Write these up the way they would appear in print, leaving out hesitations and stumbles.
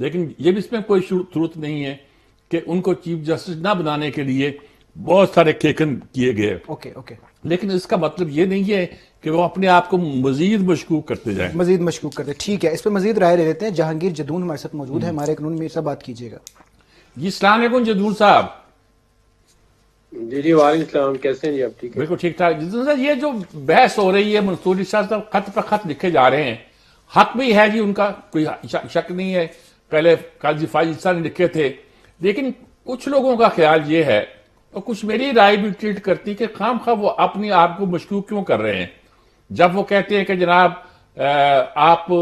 لیکن یہ بھی اس میں کوئی صورت نہیں ہے کہ ان کو چیف جسٹس نہ بنانے کے لیے بہت سارے کیکن کیے گئے. اوکے لیکن اس کا مطلب یہ نہیں ہے کہ وہ اپنے آپ کو مزید مشکوک کرتے جائیں. مزید مشکوک کرتے. ٹھیک ہے, اس پہ مزید رائے لے لیتے ہیں. جہانگیر جدون ہمارے ساتھ موجود ہے, ہمارے قانون میں سے بات کیجیے گا. جی السلام علیکم جدون صاحب. جی وعلیکم السلام, کیسے ہیں جی آپ؟ ٹھیک ہے بالکل ٹھیک ٹھاک. جدون صاحب یہ جو بحث ہو رہی ہے, منصور علی شاہ صاحب خط پہ خط لکھے جا رہے ہیں, حق بھی ہے جی ان کا, کوئی شک نہیں ہے. پہلے قاضی فائز عیسیٰ نے لکھے تھے, لیکن کچھ لوگوں کا خیال یہ ہے اور کچھ میری رائے بھی ٹریٹ کرتی کہ خام خواہ وہ اپنے آپ کو مشکوک کیوں کر رہے ہیں جب وہ کہتے ہیں کہ جناب آپ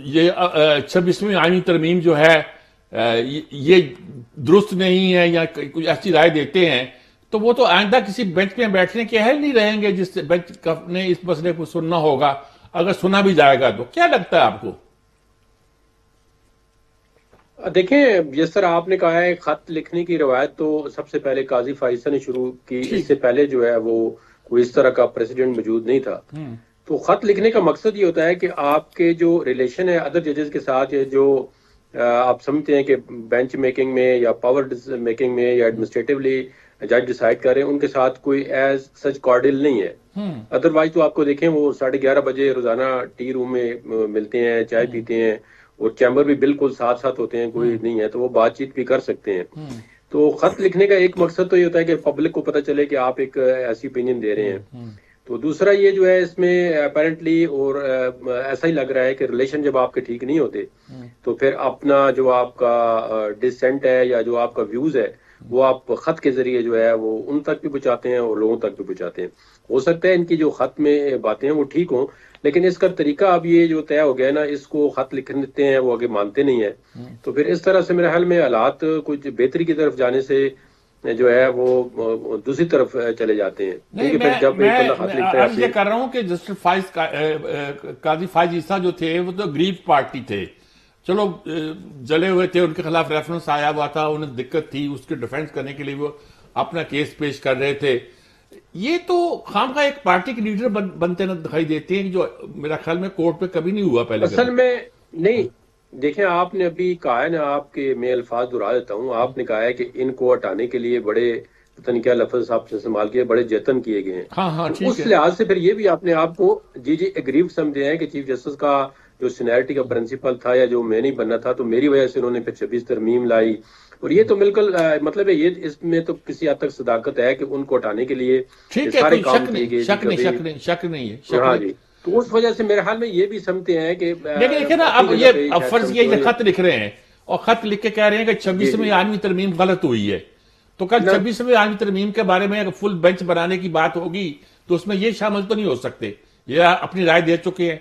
یہ 26ویں آئینی ترمیم جو ہے یہ درست نہیں ہے یا کوئی ایسی رائے دیتے ہیں, تو وہ تو آئندہ کسی بینچ میں بیٹھنے کے اہل نہیں رہیں گے جس بینچ نے اس مسئلے کو سننا ہوگا, اگر سنا بھی جائے گا تو. کیا لگتا ہے آپ کو؟ دیکھیں, جس طرح آپ نے کہا ہے خط لکھنے کی روایت تو سب سے پہلے قاضی فائزہ نے شروع کی. اس سے پہلے جو ہے وہ کوئی اس طرح کا پریسیڈنٹ موجود نہیں تھا. تو خط لکھنے کا مقصد یہ ہوتا ہے کہ آپ کے جو ریلیشن ہے ادر ججز کے ساتھ, جو آپ سمجھتے ہیں کہ بینچ میکنگ میں یا پاور میکنگ میں یا ایڈمنسٹریٹولی جج ڈیسائیڈ کر رہے ہیں, ان کے ساتھ کوئی ایز سچ کارڈل نہیں ہے. ادروائز تو آپ کو دیکھیں وہ 11:30 بجے روزانہ ٹی روم میں ملتے ہیں, چائے پیتے ہیں, اور چیمبر بھی بالکل ساتھ ساتھ ہوتے ہیں, کوئی نہیں ہے, تو وہ بات چیت بھی کر سکتے ہیں. تو خط لکھنے کا ایک مقصد تو یہ ہوتا ہے کہ پبلک کو پتہ چلے کہ آپ ایک ایسی اوپینین دے رہے ہیں. تو دوسرا یہ جو ہے اس میں اپیرنٹلی اور ایسا ہی لگ رہا ہے کہ ریلیشن جب آپ کے ٹھیک نہیں ہوتے تو پھر اپنا جو آپ کا ڈسینٹ ہے یا جو آپ کا ویوز ہے وہ آپ خط کے ذریعے جو ہے وہ ان تک بھی پہنچاتے ہیں اور لوگوں تک بھی پہنچاتے ہیں. ہو سکتا ہے ان کی جو خط میں باتیں ہیں وہ ٹھیک ہوں, لیکن اس کا طریقہ اب یہ جو طے ہو گیا نا, اس کو خط لکھتے ہیں وہ آگے مانتے نہیں ہیں. تو پھر اس طرح سے میرے خیال میں حالات کچھ بہتری کی طرف جانے سے جو ہے وہ دوسری طرف چلے جاتے ہیں. نہیں, پھر جب ایک بندہ خط لکھتا ہے میں یہ کر رہا ہوں کہ جسٹس قاضی فائز عیسیٰ جو تھے وہ تو گریف پارٹی تھے, چلو جلے ہوئے تھے, ان کے خلاف ریفرنس آیا ہوا تھا, انہیں دقت تھی, اس کے ڈیفینس کرنے کے لیے وہ اپنا کیس پیش کر رہے تھے. یہ تو خامخواہ ایک پارٹی کے لیڈر بنتے نہ دکھائی دیتے ہیں, جو میرا خیال میں کورٹ پہ کبھی نہیں ہوا پہلے. اصل میں نہیں, دیکھیں آپ نے ابھی کہا ہے نا, آپ کے میں الفاظ دہرا دیتا ہوں, آپ نے کہا ہے کہ ان کو ہٹانے کے لیے بڑے پتہ نہیں کیا لفظ آپ نے استعمال کیے, بڑے جتن کیے گئے ہیں. ہاں اس لحاظ سے پھر یہ بھی آپ نے آپ کو جی اگریو سمجھے ہیں کہ چیف جسٹس کا جو سینیرٹی کا پرنسپل تھا یا جو میں نہیں بننا تھا, تو میری وجہ سے انہوں نے پھر 26 ترمیم لائی. اور یہ تو بالکل مطلب ہے, یہ اس میں تو کسی حد تک صداقت ہے کہ ان کو ہٹانے کے لیے سارے کام کیے گئے. شک نہیں ہے. ہاں جی, تو اس وجہ سے میرے خیال میں یہ بھی سمجھتے ہیں کہ لیکن دیکھیں نا, اب یہ فرض یہ خط لکھ رہے ہیں اور خط لکھ کے کہہ رہے ہیں کہ 26ویں آئینی ترمیم غلط ہوئی ہے, تو کل 26ویں آئینی ترمیم کے بارے میں اگر فل بینچ بنانے کی بات ہوگی تو اس میں یہ شامل تو نہیں ہو سکتے, یہ اپنی رائے دے چکے ہیں.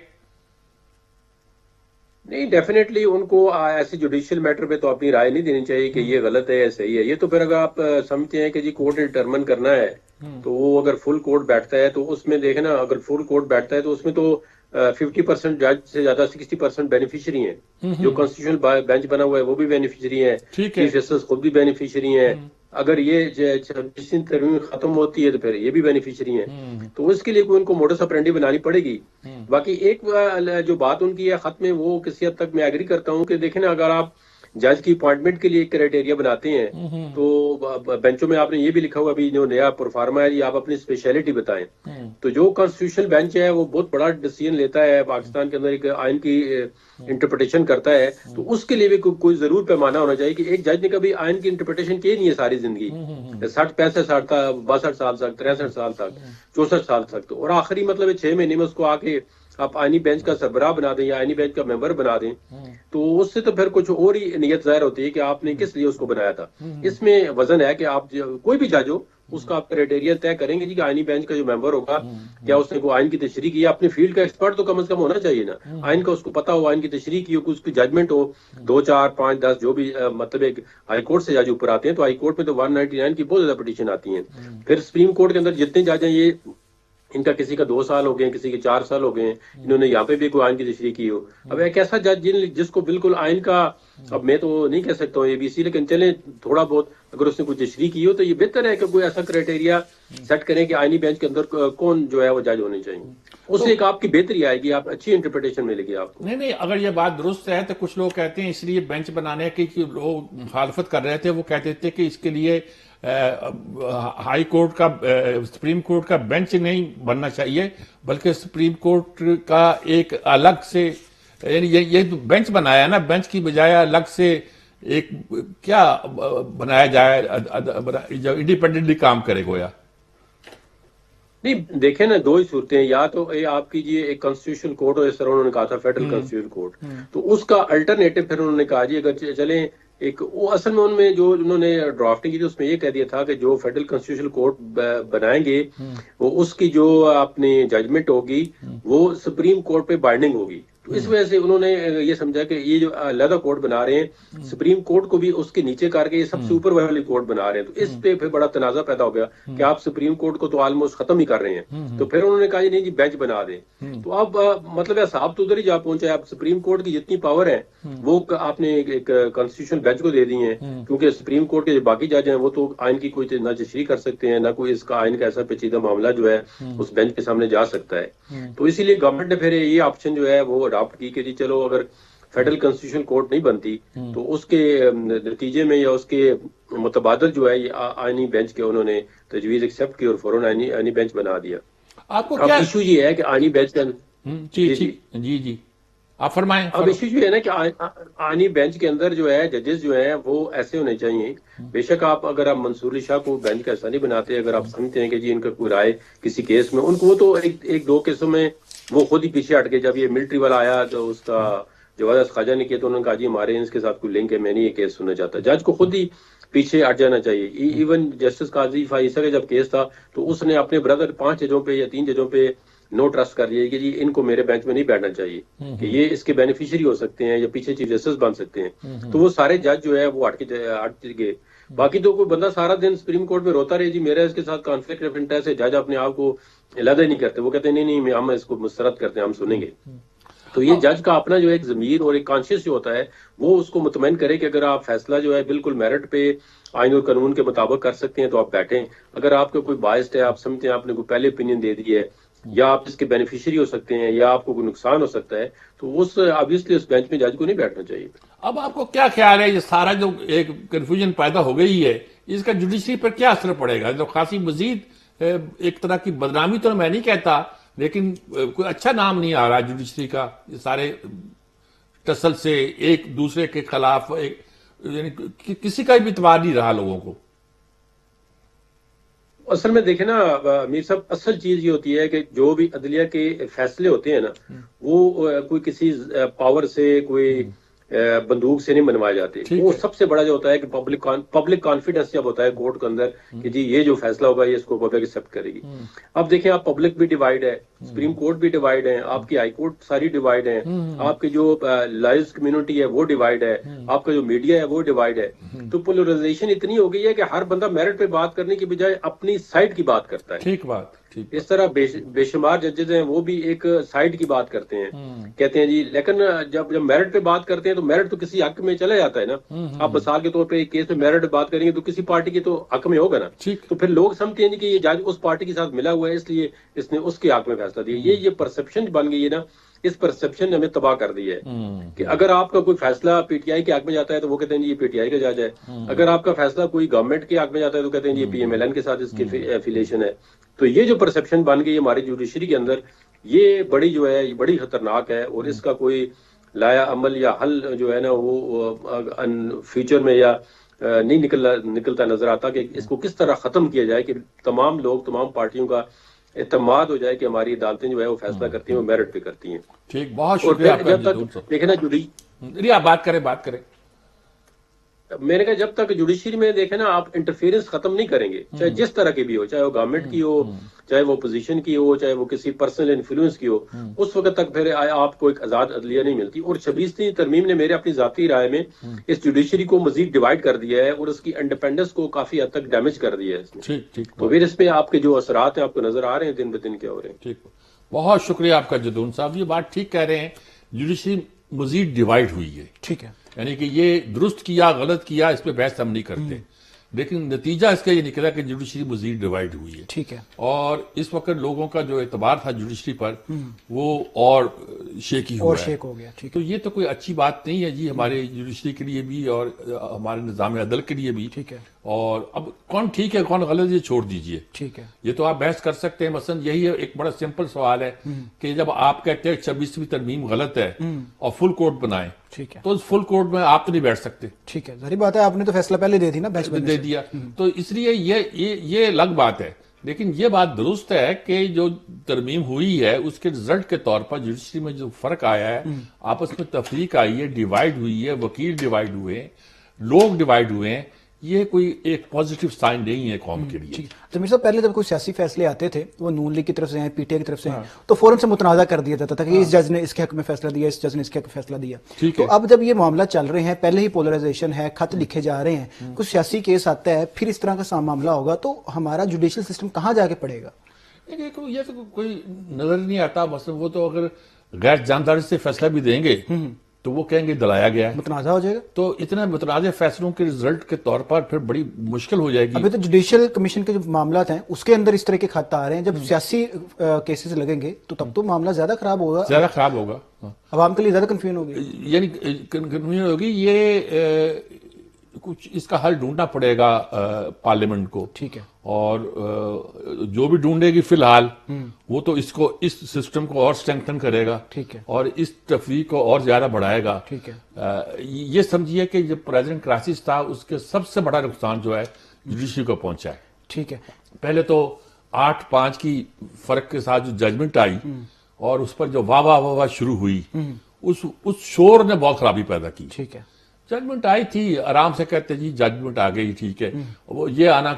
نہیں, ڈیفینیٹلی ان کو ایسے جوڈیشل میٹر پہ تو اپنی رائے نہیں دینی چاہیے کہ یہ غلط ہے یا صحیح ہے. یہ تو پھر اگر آپ سمجھتے ہیں کہ جی کورٹ نے ڈٹرمن کرنا ہے تو وہ اگر فل کورٹ بیٹھتا ہے تو اس میں دیکھیں نا, اگر فل کورٹ بیٹھتا ہے تو اس میں تو 50% جج سے زیادہ 60% بینیفیشری ہیں. جو کانسٹیٹیوشنل بینچ بنا ہوا ہے وہ بھی بینیفیشری ہیں, چیف جسٹس خود بھی بینیفیشری ہیں. اگر یہ 26ویں ترمیم ختم ہوتی ہے تو پھر یہ بھی بینیفیشری ہیں. تو اس کے لیے کوئی ان کو موڈس اپرینڈی بنانی پڑے گی. باقی ایک جو بات ان کی ہے خط میں, وہ کسی حد تک میں ایگری کرتا ہوں کہ دیکھیں نا, اگر آپ جج کی اپوائنٹمنٹ کے لیے ایک کرائٹیریا بناتے ہیں تو بینچوں میں آپ نے یہ بھی لکھا ہوا ابھی جو نیا پرفارما ہے, آپ اپنی اسپیشلٹی بتائیں. تو جو کانسٹیٹیوشنل بینچ ہے وہ بہت بڑا ڈیسیژن لیتا ہے پاکستان کے اندر, ایک آئین کی انٹرپریٹیشن کرتا ہے, تو اس کے لیے بھی کوئی ضرور پیمانہ ہونا چاہیے کہ ایک جج نے کبھی آئین کی انٹرپریٹیشن کی نہیں ہے ساری زندگی, 60 62 سال تک 63 سال تک 64 سال تک. تو اور آخری مطلب 6 مہینے میں اس کو آ کے آپ آئینی بینچ کا سربراہ بنا دیں یا آئینی بینچ کا ممبر بنا دیں, تو اس سے تو پھر کچھ اور ہی نیت ظاہر ہوتی ہے کہ آپ نے کس لیے اس کو بنایا تھا. اس میں وزن ہے کہ آپ کوئی بھی جج ہو اس کا آپ کرائٹیریا طے کریں گے جی کہ آئینی بینچ کا جو ممبر ہوگا کیا اس نے کوئی آئین کی تشریح کی, اپنی فیلڈ کا ایکسپرٹ تو کم از کم ہونا چاہیے نا, آئین کا اس کو پتا ہو, آئین کی تشریح کی ہو, اس کی ججمنٹ ہو, 2 4 5 10 جو بھی مطلب ایک ہائی کورٹ سے جج اوپر آتے ہیں, تو ہائی کورٹ میں تو 199 کی بہت زیادہ پٹیشن آتی ہیں. پھر سپریم کورٹ کے اندر جتنے جج ہیں, یہ ان کا کسی کا 2 سال ہو گئے, کسی کے 4 سال ہو گئے ہیں, انہوں نے یہاں پہ بھی کوئی آئین کی تشریح کی ہو. اب ایک ایسا جج جس کو بالکل آئین کا, اب میں تو نہیں کہہ سکتا ہوں ABC, لیکن چلیں تھوڑا بہت اگر اس نے کوئی تشریح کی ہو تو یہ بہتر ہے کہ کوئی ایسا کرائٹیریا سیٹ کریں کہ آئینی بینچ کے اندر کون جو ہے وہ جج ہونے چاہیے. اس سے ایک آپ کی بہتری آئے گی, آپ اچھی انٹرپریٹیشن ملے گی آپ کو. نہیں, اگر یہ بات درست ہے تو کچھ لوگ کہتے ہیں اس لیے بینچ بنانے کی, لوگ مخالفت کر رہے تھے, وہ کہتے تھے کہ اس کے لیے ہائی کورٹ کا, سپریم کورٹ کا بینچ نہیں بننا چاہیے, بلکہ سپریم کورٹ کا ایک الگ سے, یعنی یہ بینچ بنایا نا, بینچ کی بجائے الگ سے ایک کیا بنایا جائے جو انڈیپینڈنٹلی کام کرے گویا. نہیں دیکھیں نا, دو ہی صورتیں ہیں, یا تو آپ کیجئے ایک کانسٹیٹیوشن کورٹ ہو, اس طرح انہوں نے کہا تھا فیڈرل کانسٹیٹیوشن کورٹ, تو اس کا الٹرنیٹو پھر انہوں نے کہا جی اگر چلیں ایک, وہ اصل میں ان میں جو انہوں نے ڈرافٹنگ کی تھی اس میں یہ کہہ دیا تھا کہ جو فیڈرل کانسٹیٹیوشن کورٹ بنائیں گے وہ اس کی جو اپنی ججمنٹ ہوگی وہ سپریم کورٹ پہ بائنڈنگ ہوگی. تو اس وجہ سے انہوں نے یہ سمجھا کہ یہ جو علیحدہ کورٹ بنا رہے ہیں سپریم کورٹ کو بھی اس کے نیچے کر کے یہ سب سے اوپر والی کورٹ بنا رہے ہیں, تو اس پہ پھر بڑا تنازع پیدا ہو گیا کہ آپ سپریم کورٹ کو تو آلموسٹ ختم ہی کر رہے ہیں. تو پھر انہوں نے کہا جی نہیں جی بینچ بنا دیں. تو اب مطلب صاحب تو ادھر ہی جا پہنچا ہے, اب سپریم کورٹ کی جتنی پاور ہے وہ آپ نے ایک کانسٹیٹیوشن بینچ کو دے دی ہیں, کیونکہ سپریم کورٹ کے جو باقی جج ہیں وہ تو آئین کی کوئی نہ تشریح کر سکتے ہیں, نہ کوئی اس کا آئین کا ایسا پیچیدہ معاملہ جو ہے اس بینچ کے سامنے جا سکتا ہے. تو اسی لیے گورنمنٹ نے پھر یہ آپشن جو ہے وہ اڈاپٹ کی کہ جی چلو اگر فیڈرل کانسٹیٹیوشن کورٹ نہیں بنتی تو اس کے نتیجے میں یا اس کے متبادل جو ہے یہ آئینی بینچ کے انہوں نے تجویز ایکسیپٹ کی اور فوراً آئینی بینچ بنا دیا. آپ کو اب کیا ایشو یہ ہے کہ آئینی بینچ کا جی آپ فرمائیں. اب ایشو یہ ہے نا کہ آئینی بینچ کے اندر جو ہے ججز جو ہیں وہ ایسے ہونے چاہیے, بے شک اگر آپ منصور علی شاہ کو بینچ کا ایسا نہیں بناتے, اگر آپ سمجھتے ہیں کہ جی ان کا کوئی رائے کسی کیس میں, ان کو وہ تو ایک دو کیسوں میں وہ خود ہی پیچھے ہٹ کے, جب یہ ملٹری والا آیا تو اس کا جواز خواجہ نے کیا تو انہوں نے کہا جی ہمارے اس کے ساتھ کوئی لنک ہے, میں نہیں یہ کیس سننا چاہتا. جج کو خود ہی پیچھے ہٹ جانا چاہیے. ایون جسٹس قاضی فائزہ کا جب کیس تھا تو اس نے اپنے بردر 5 ججوں پہ یا 3 ججوں پہ نو ٹرسٹ کر لیا کہ جی ان کو میرے بینچ میں نہیں بیٹھنا چاہیے کہ یہ اس کے بینیفیشری ہو سکتے ہیں یا پیچھے چیف جسٹس بن سکتے ہیں. تو وہ سارے جج جو ہے وہ ہٹ گئے. باقی تو کوئی بندہ سارا دن سپریم کورٹ میں روتا رہے جی میرا اس کے ساتھ کانفلکٹ آف انٹرسٹ ہے, جج اپنے آپ کو علیحدہ نہیں کرتے, وہ کہتے ہیں نہیں ہم اس کو مسترد کرتے ہیں, ہم سنیں گے. تو یہ جج کا اپنا جو ایک ضمیر اور ایک کانشیس جو ہوتا ہے وہ اس کو مطمئن کرے کہ اگر آپ فیصلہ جو ہے بالکل میرٹ پہ آئین اور قانون کے مطابق کر سکتے ہیں تو آپ بیٹھیں. اگر آپ کا کوئی بائسڈ ہے, آپ سمجھتے ہیں آپ نے کوئی پہلے اوپینین دے دی ہے یا آپ اس کے بینیفیشری ہو سکتے ہیں یا آپ کو کوئی نقصان ہو سکتا ہے, تو obviously اس بینچ میں جج کو نہیں بیٹھنا چاہیے. اب آپ کو کیا خیال ہے یہ سارا جو ایک کنفیوژن پیدا ہو گئی ہے اس کا جوڈیشری پر کیا اثر پڑے گا؟ جو خاصی مزید ایک طرح کی بدنامی تو میں نہیں کہتا, لیکن کوئی اچھا نام نہیں آ رہا جوڈیشری کا, یہ سارے ٹسل سے ایک دوسرے کے خلاف, یعنی کسی کا بھی اعتبار نہیں رہا لوگوں کو. اصل میں دیکھیں نا میر صاحب, اصل چیز یہ ہوتی ہے کہ جو بھی عدلیہ کے فیصلے ہوتے ہیں نا وہ کوئی کسی پاور سے, کوئی بندوق سے نہیں منوائے جاتے. وہ سب سے بڑا جو ہوتا ہے کہ پبلک کانفیڈنس جب ہوتا ہے کورٹ کے اندر کہ جی یہ جو فیصلہ ہوگا یہ اس کو پبلک ایکسیپٹ کرے گی. اب دیکھیں آپ پبلک بھی ڈیوائیڈ ہے, سپریم کورٹ بھی ڈیوائیڈ ہے, آپ کی ہائی کورٹ ساری ڈیوائیڈ ہیں, آپ کی جو لائرز کمیونٹی ہے وہ ڈیوائیڈ ہے, آپ کا جو میڈیا ہے وہ ڈیوائیڈ ہے. تو پولرائزیشن اتنی ہو گئی ہے کہ ہر بندہ میرٹ پہ بات کرنے کی بجائے اپنی سائڈ کی بات کرتا ہے. ٹھیک بات. اس طرح بے شمار ججز ہیں وہ بھی ایک سائڈ کی بات کرتے ہیں, کہتے ہیں جی, لیکن جب میرٹ پہ بات کرتے ہیں تو میرٹ تو کسی حق میں چلا جاتا ہے نا. آپ مثال کے طور پہ ایک کیس میں میرٹ پہ بات کریں گے تو کسی پارٹی کے تو حق میں ہوگا نا. تو پھر لوگ سمجھتے ہیں کہ یہ جج اس پارٹی کے ساتھ ملا ہوا ہے اس لیے اس نے اس کے حق میں فیصلہ دیا. یہ پرسپشن بن گئی ہے نا, اس پرسپشن نے ہمیں تباہ کر دی ہے کہ اگر آپ کا کوئی فیصلہ پی ٹی آئی کے حق میں جاتا ہے تو وہ کہتے ہیں جی یہ پی ٹی آئی کا جج ہے, اگر آپ کا فیصلہ کوئی گورنمنٹ کے حق میں جاتا ہے تو کہتے ہیں جی یہ پی ایم ایل این کے ساتھ اس کی ایفیلیشن ہے. تو یہ جو پرسپشن بن گئی ہماری جوڈیشری کے اندر, یہ بڑی جو ہے یہ بڑی خطرناک ہے, اور اس کا کوئی لایا عمل یا حل جو ہے نا وہ فیوچر میں یا نہیں نکلتا نظر آتا کہ اس کو کس طرح ختم کیا جائے کہ تمام لوگ, تمام پارٹیوں کا اعتماد ہو جائے کہ ہماری عدالتیں جو ہے وہ فیصلہ کرتی ہیں, وہ میرٹ پہ کرتی ہیں. ٹھیک, بہت شکریہ. جب تک دیکھیں نا آپ بات کریں. میں نے کہا جب تک جوڈیشری میں دیکھیں نا آپ انٹرفیئرنس ختم نہیں کریں گے, چاہے جس طرح کی بھی ہو, چاہے وہ گورنمنٹ کی ہو, چاہے وہ اپوزیشن کی ہو, چاہے وہ کسی پرسنل انفلوئنس کی ہو, اس وقت تک پھر آپ کو ایک آزاد عدلیہ نہیں ملتی. اور 26ویں ترمیم نے میرے اپنی ذاتی رائے میں اس جوڈیشری کو مزید ڈیوائیڈ کر دیا ہے اور اس کی انڈیپینڈنس کو کافی حد تک ڈیمیج کر دیا ہے. تو پھر اس میں آپ کے جو اثرات ہیں آپ کو نظر آ رہے ہیں دن بدن کیا ہو رہے ہیں. ٹھیک, بہت شکریہ آپ کا جدون صاحب, یہ بات ٹھیک کہہ رہے ہیں, جوڈیشری مزید ڈیوائیڈ ہوئی ہے. ٹھیک ہے, یعنی کہ یہ درست کیا غلط کیا اس پہ بحث ہم نہیں کرتے, لیکن نتیجہ اس کا یہ نکلا کہ جوڈیشری مزید ڈیوائڈ ہوئی ہے. ٹھیک ہے. اور اس وقت لوگوں کا جو اعتبار تھا جوڈیشری پر وہ اور شیکی ہوا اور ہے. شیک ہو گیا. ٹھیک تو ہے. یہ تو کوئی اچھی بات نہیں ہے جی ہمارے جوڈیشری کے لیے بھی اور ہمارے نظام عدل کے لیے بھی. ٹھیک ہے. اور اب کون ٹھیک ہے کون غلط یہ چھوڑ دیجئے. ٹھیک ہے. یہ تو آپ بحث کر سکتے ہیں. مثلا یہی ایک بڑا سمپل سوال ہے کہ جب آپ کہتے ہیں 26ویں ترمیم غلط ہے اور فل کورٹ بنائیں ٹھیک ہے. تو اس فل کورٹ میں آپ تو نہیں بیٹھ سکتے. ٹھیک ہے. ظاہر بات ہے آپ نے تو فیصلہ پہلے دے دی نا بینچ دے دیا. تو اس لیے یہ الگ بات ہے. لیکن یہ بات درست ہے کہ جو ترمیم ہوئی ہے اس کے رزلٹ کے طور پر جوڈیشری میں جو فرق آیا ہے, آپس میں تفریق آئی ہے, ڈیوائیڈ ہوئی ہے, وکیل ڈیوائیڈ ہوئے ہیں, لوگ ڈیوائیڈ ہوئے ہیں, یہ کوئی ایک پازیٹیو سائن نہیں ہے قوم کے لیے. تو میرے صاحب پہلے جب کوئی سیاسی فیصلے آتے تھے وہ نون لیگ کی طرف سے ہیں, پی ٹی آئی کی طرف سے ہیں, تو فوراً سے متنازع کر دیا جاتا تھا کہ اس جج نے اس کے حق میں فیصلہ دیا, اس جج نے اس کے حق میں فیصلہ دیا. تو اب جب یہ معاملہ چل رہے ہیں, پہلے ہی پولرائزیشن ہے, خط لکھے جا رہے ہیں, کچھ سیاسی کیس آتا ہے, پھر اس طرح کا معاملہ ہوگا تو ہمارا جوڈیشل سسٹم کہاں جا کے پڑے گا؟ یہ تو کوئی نظر نہیں آتا. مثلا وہ تو اگر غیر جانداری سے فیصلہ بھی دیں گے تو وہ کہیں گے دلایا گیا ہے, متنازع ہو جائے گا. تو اتنے متنازع فیصلوں کے رزلٹ کے طور پر پھر بڑی مشکل ہو جائے گی. ابھی تو جوڈیشل کمیشن کے جو معاملات ہیں اس کے اندر اس طرح کے خط آ رہے ہیں, جب سیاسی کیسز لگیں گے تو تب تو معاملہ زیادہ خراب ہوگا, زیادہ خراب ہوگا, عوام کے لیے زیادہ کنفیوژن ہوگی. یعنی کنفیوژن ہوگی. یہ کچھ اس کا حل ڈھونڈنا پڑے گا پارلیمنٹ کو. ٹھیک ہے. اور جو بھی ڈھونڈے گی فی الحال وہ تو اس سسٹم کو اور اسٹرینگتھن کرے گا. ٹھیک ہے. اور اس تفریق کو اور زیادہ بڑھائے گا. ٹھیک ہے. یہ سمجھیے کہ جب پریزیڈنٹ کرائسس تھا اس کے سب سے بڑا نقصان جو ہے جوڈیشری کو پہنچا ہے. ٹھیک ہے. پہلے تو 8-5 کی فرق کے ساتھ جو ججمنٹ آئی اور اس پر جو واہ واہ واہ شروع ہوئی, اس شور نے بہت خرابی پیدا کی. ٹھیک ہے. ججمنٹ آئی تھی, آرام سے کہتے جی ججمنٹ آ گئی, ٹھیک ہے. وہ یہ آنا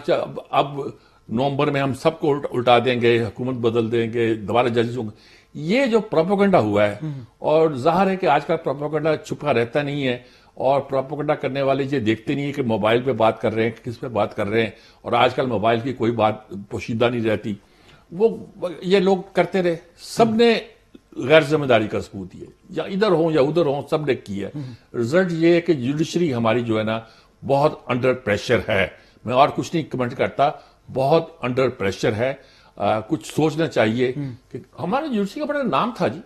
اب نومبر میں ہم سب کو الٹا دیں گے, حکومت بدل دیں گے, دوبارہ ججز ہوں گے. یہ جو پروپیگنڈا ہوا ہے, اور ظاہر ہے کہ آج کل پروپیگنڈا چھپا رہتا نہیں ہے, اور پروپیگنڈا کرنے والے یہ دیکھتے نہیں ہیں کہ موبائل پہ بات کر رہے ہیں, کس پہ بات کر رہے ہیں, اور آج کل موبائل کی کوئی بات پوشیدہ نہیں رہتی. وہ یہ لوگ کرتے رہے, سب نے غیر ذمہ داری کا ثبوت ہے, یا ادھر ہوں یا ادھر ہوں, سب نے کی ہے. رزلٹ یہ ہے کہ جوڈیشری ہماری جو ہے نا بہت انڈر پریشر ہے. میں اور کچھ نہیں کمنٹ کرتا, بہت انڈر پریشر ہے. کچھ سوچنا چاہیے کہ ہمارے جوڈیشری کا بڑا نام تھا جی,